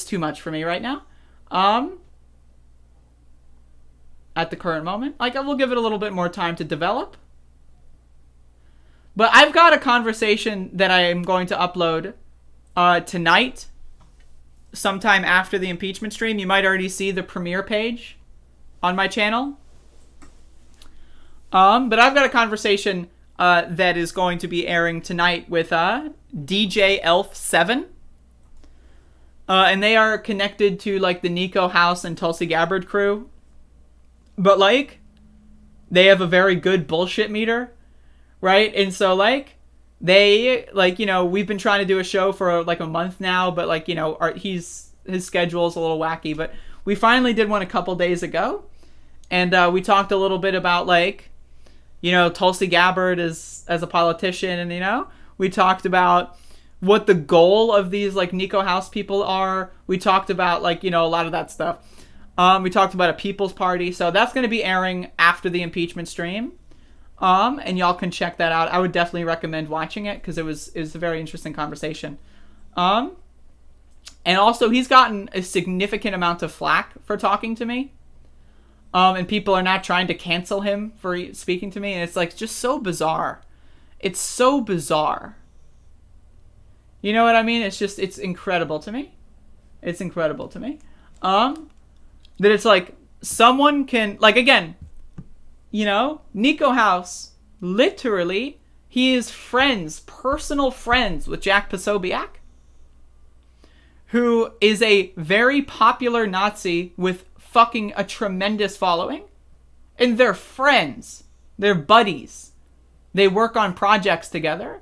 too much for me right now. At the current moment. Like, I will give it a little bit more time to develop. But I've got a conversation that I am going to upload tonight, sometime after the impeachment stream. You might already see the premiere page on my channel. But I've got a conversation that is going to be airing tonight with DJ Elf 7. And they are connected to, like, the Nico House and Tulsi Gabbard crew. But, like, they have a very good bullshit meter, right? And so, like, they, like, you know, we've been trying to do a show for, like, a month now, but, like, you know, his schedule's a little wacky. But we finally did one a couple days ago. And we talked a little bit about, like, you know, Tulsi Gabbard as a politician. And, you know, we talked about what the goal of these, like, Nico House people are. We talked about, like, you know, a lot of that stuff. We talked about a People's Party. So that's going to be airing after the impeachment stream. And y'all can check that out. I would definitely recommend watching it because it was a very interesting conversation. And also, he's gotten a significant amount of flack for talking to me. And people are not trying to cancel him for speaking to me. And it's, like, just so bizarre. It's so bizarre. You know what I mean? It's just, it's incredible to me. It's incredible to me. That it's like, someone can, like, again, you know, Nico House, literally, he is personal friends with Jack Posobiec, who is a very popular Nazi with fucking a tremendous following. And they're friends. They're buddies. They work on projects together.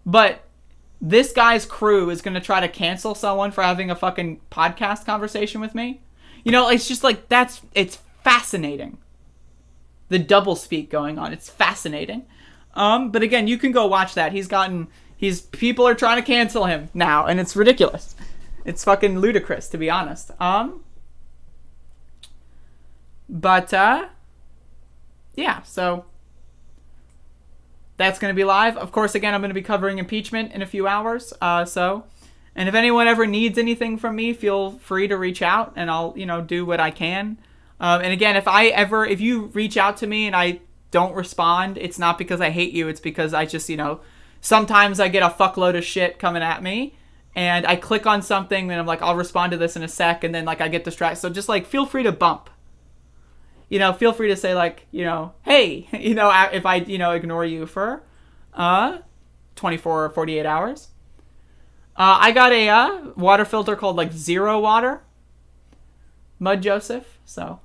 But this guy's crew is going to try to cancel someone for having a fucking podcast conversation with me. You know, it's just like, it's fascinating. The doublespeak going on. It's fascinating. But again, you can go watch that. People are trying to cancel him now, and it's ridiculous. It's fucking ludicrous, to be honest. Yeah, so that's going to be live. Of course, again, I'm going to be covering impeachment in a few hours. And if anyone ever needs anything from me, feel free to reach out, and I'll, do what I can. And again, if you reach out to me and I don't respond, it's not because I hate you. It's because I just, sometimes I get a fuckload of shit coming at me, and I click on something, and I'm like, I'll respond to this in a sec, and then, like, I get distracted. So just, like, feel free to bump. Feel free to say, like, hey, if I, ignore you for 24 or 48 hours. I got a water filter called, like, Zero Water. Mud Joseph. So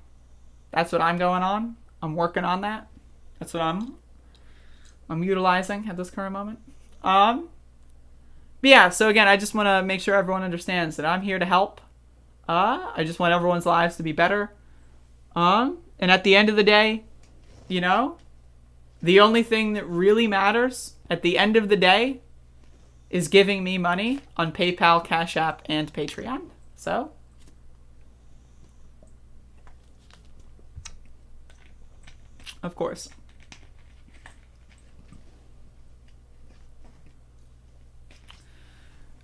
that's what I'm going on. I'm working on that. That's what I'm utilizing at this current moment. But yeah, so again, I just want to make sure everyone understands that I'm here to help. I just want everyone's lives to be better. And at the end of the day, the only thing that really matters at the end of the day is giving me money on PayPal, Cash App, and Patreon. So, of course.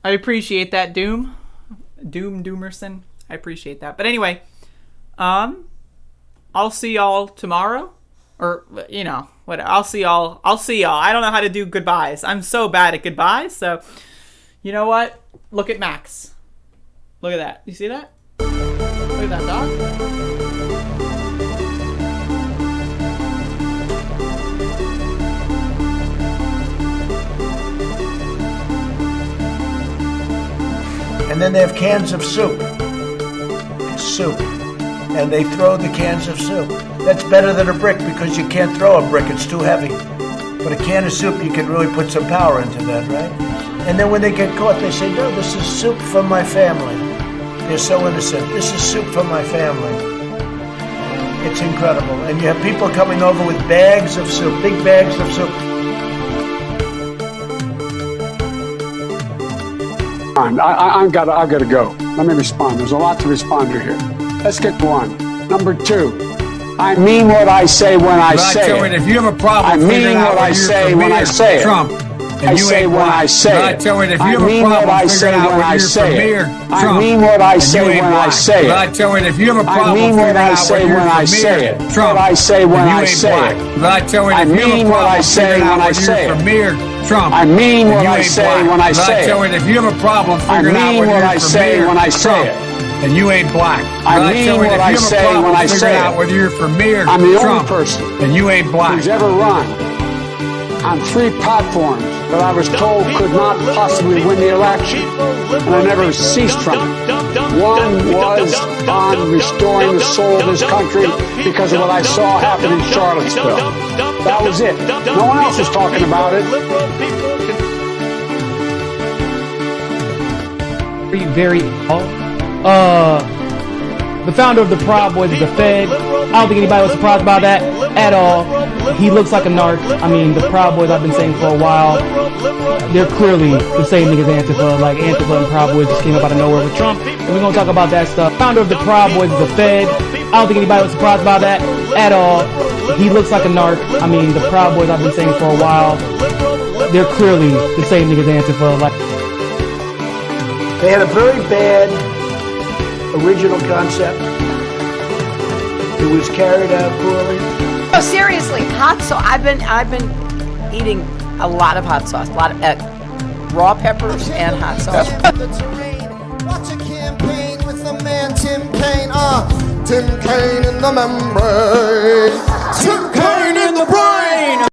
I appreciate that, Doomerson. I appreciate that. But anyway, I'll see y'all tomorrow. Or, what? I'll see y'all. I don't know how to do goodbyes. I'm so bad at goodbyes. So, you know what? Look at Max. Look at that. You see that? Look at that dog. And then they have cans of soup. And they throw the cans of soup. That's better than a brick because you can't throw a brick, it's too heavy. But a can of soup, you can really put some power into that, right? And then when they get caught, they say, no, this is soup from my family. They're so innocent. This is soup from my family. It's incredible. And you have people coming over with bags of soup, big bags of soup. I've got to go. Let me respond. There's a lot to respond to here. Let's get to one. Number two, I mean what I say when I say it. If you have a problem, I mean what I say when I say it. Trump. I say when I say it. I mean what I say when I say it. I mean what I say when I say it. I mean what I say when I say it. What I say when I say it. I mean what I say when I say it. Trump. I mean what I say when I say it. If you have a problem I figuring out mean whether what you're I for say me or when I say Trump, it. and you ain't black. I mean what I say when I say out it. whether you're for me or I'm the Trump, only person and you ain't black. who's ever run on 3 platforms that I was told could not possibly win the election, and I never ceased from it. One was on restoring the soul of this country because of what I saw happen in Charlottesville. That was it. No one else was talking about it. Very the founder of the Proud Boys is the Fed. I don't think anybody was surprised about that at all. He looks like a narc. I mean, the Proud Boys I've been saying for a while, they're clearly the same thing as Antifa. Like, Antifa and Proud Boys just came up out of nowhere with Trump, and we're gonna talk about that stuff. Founder of the Proud Boys is the Fed. I don't think anybody was surprised about that at all. He looks like a narc. I mean, the Proud Boys I've been saying for a while, they're clearly the same thing as Antifa. Like, they had a very bad original concept. It was carried out poorly. Oh, seriously, hot sauce. I've been eating a lot of hot sauce, a lot of raw peppers and hot sauce. Watch a campaign with the man Tim Kaine. Tim Kaine in the membrane. Tim Kaine in the brain.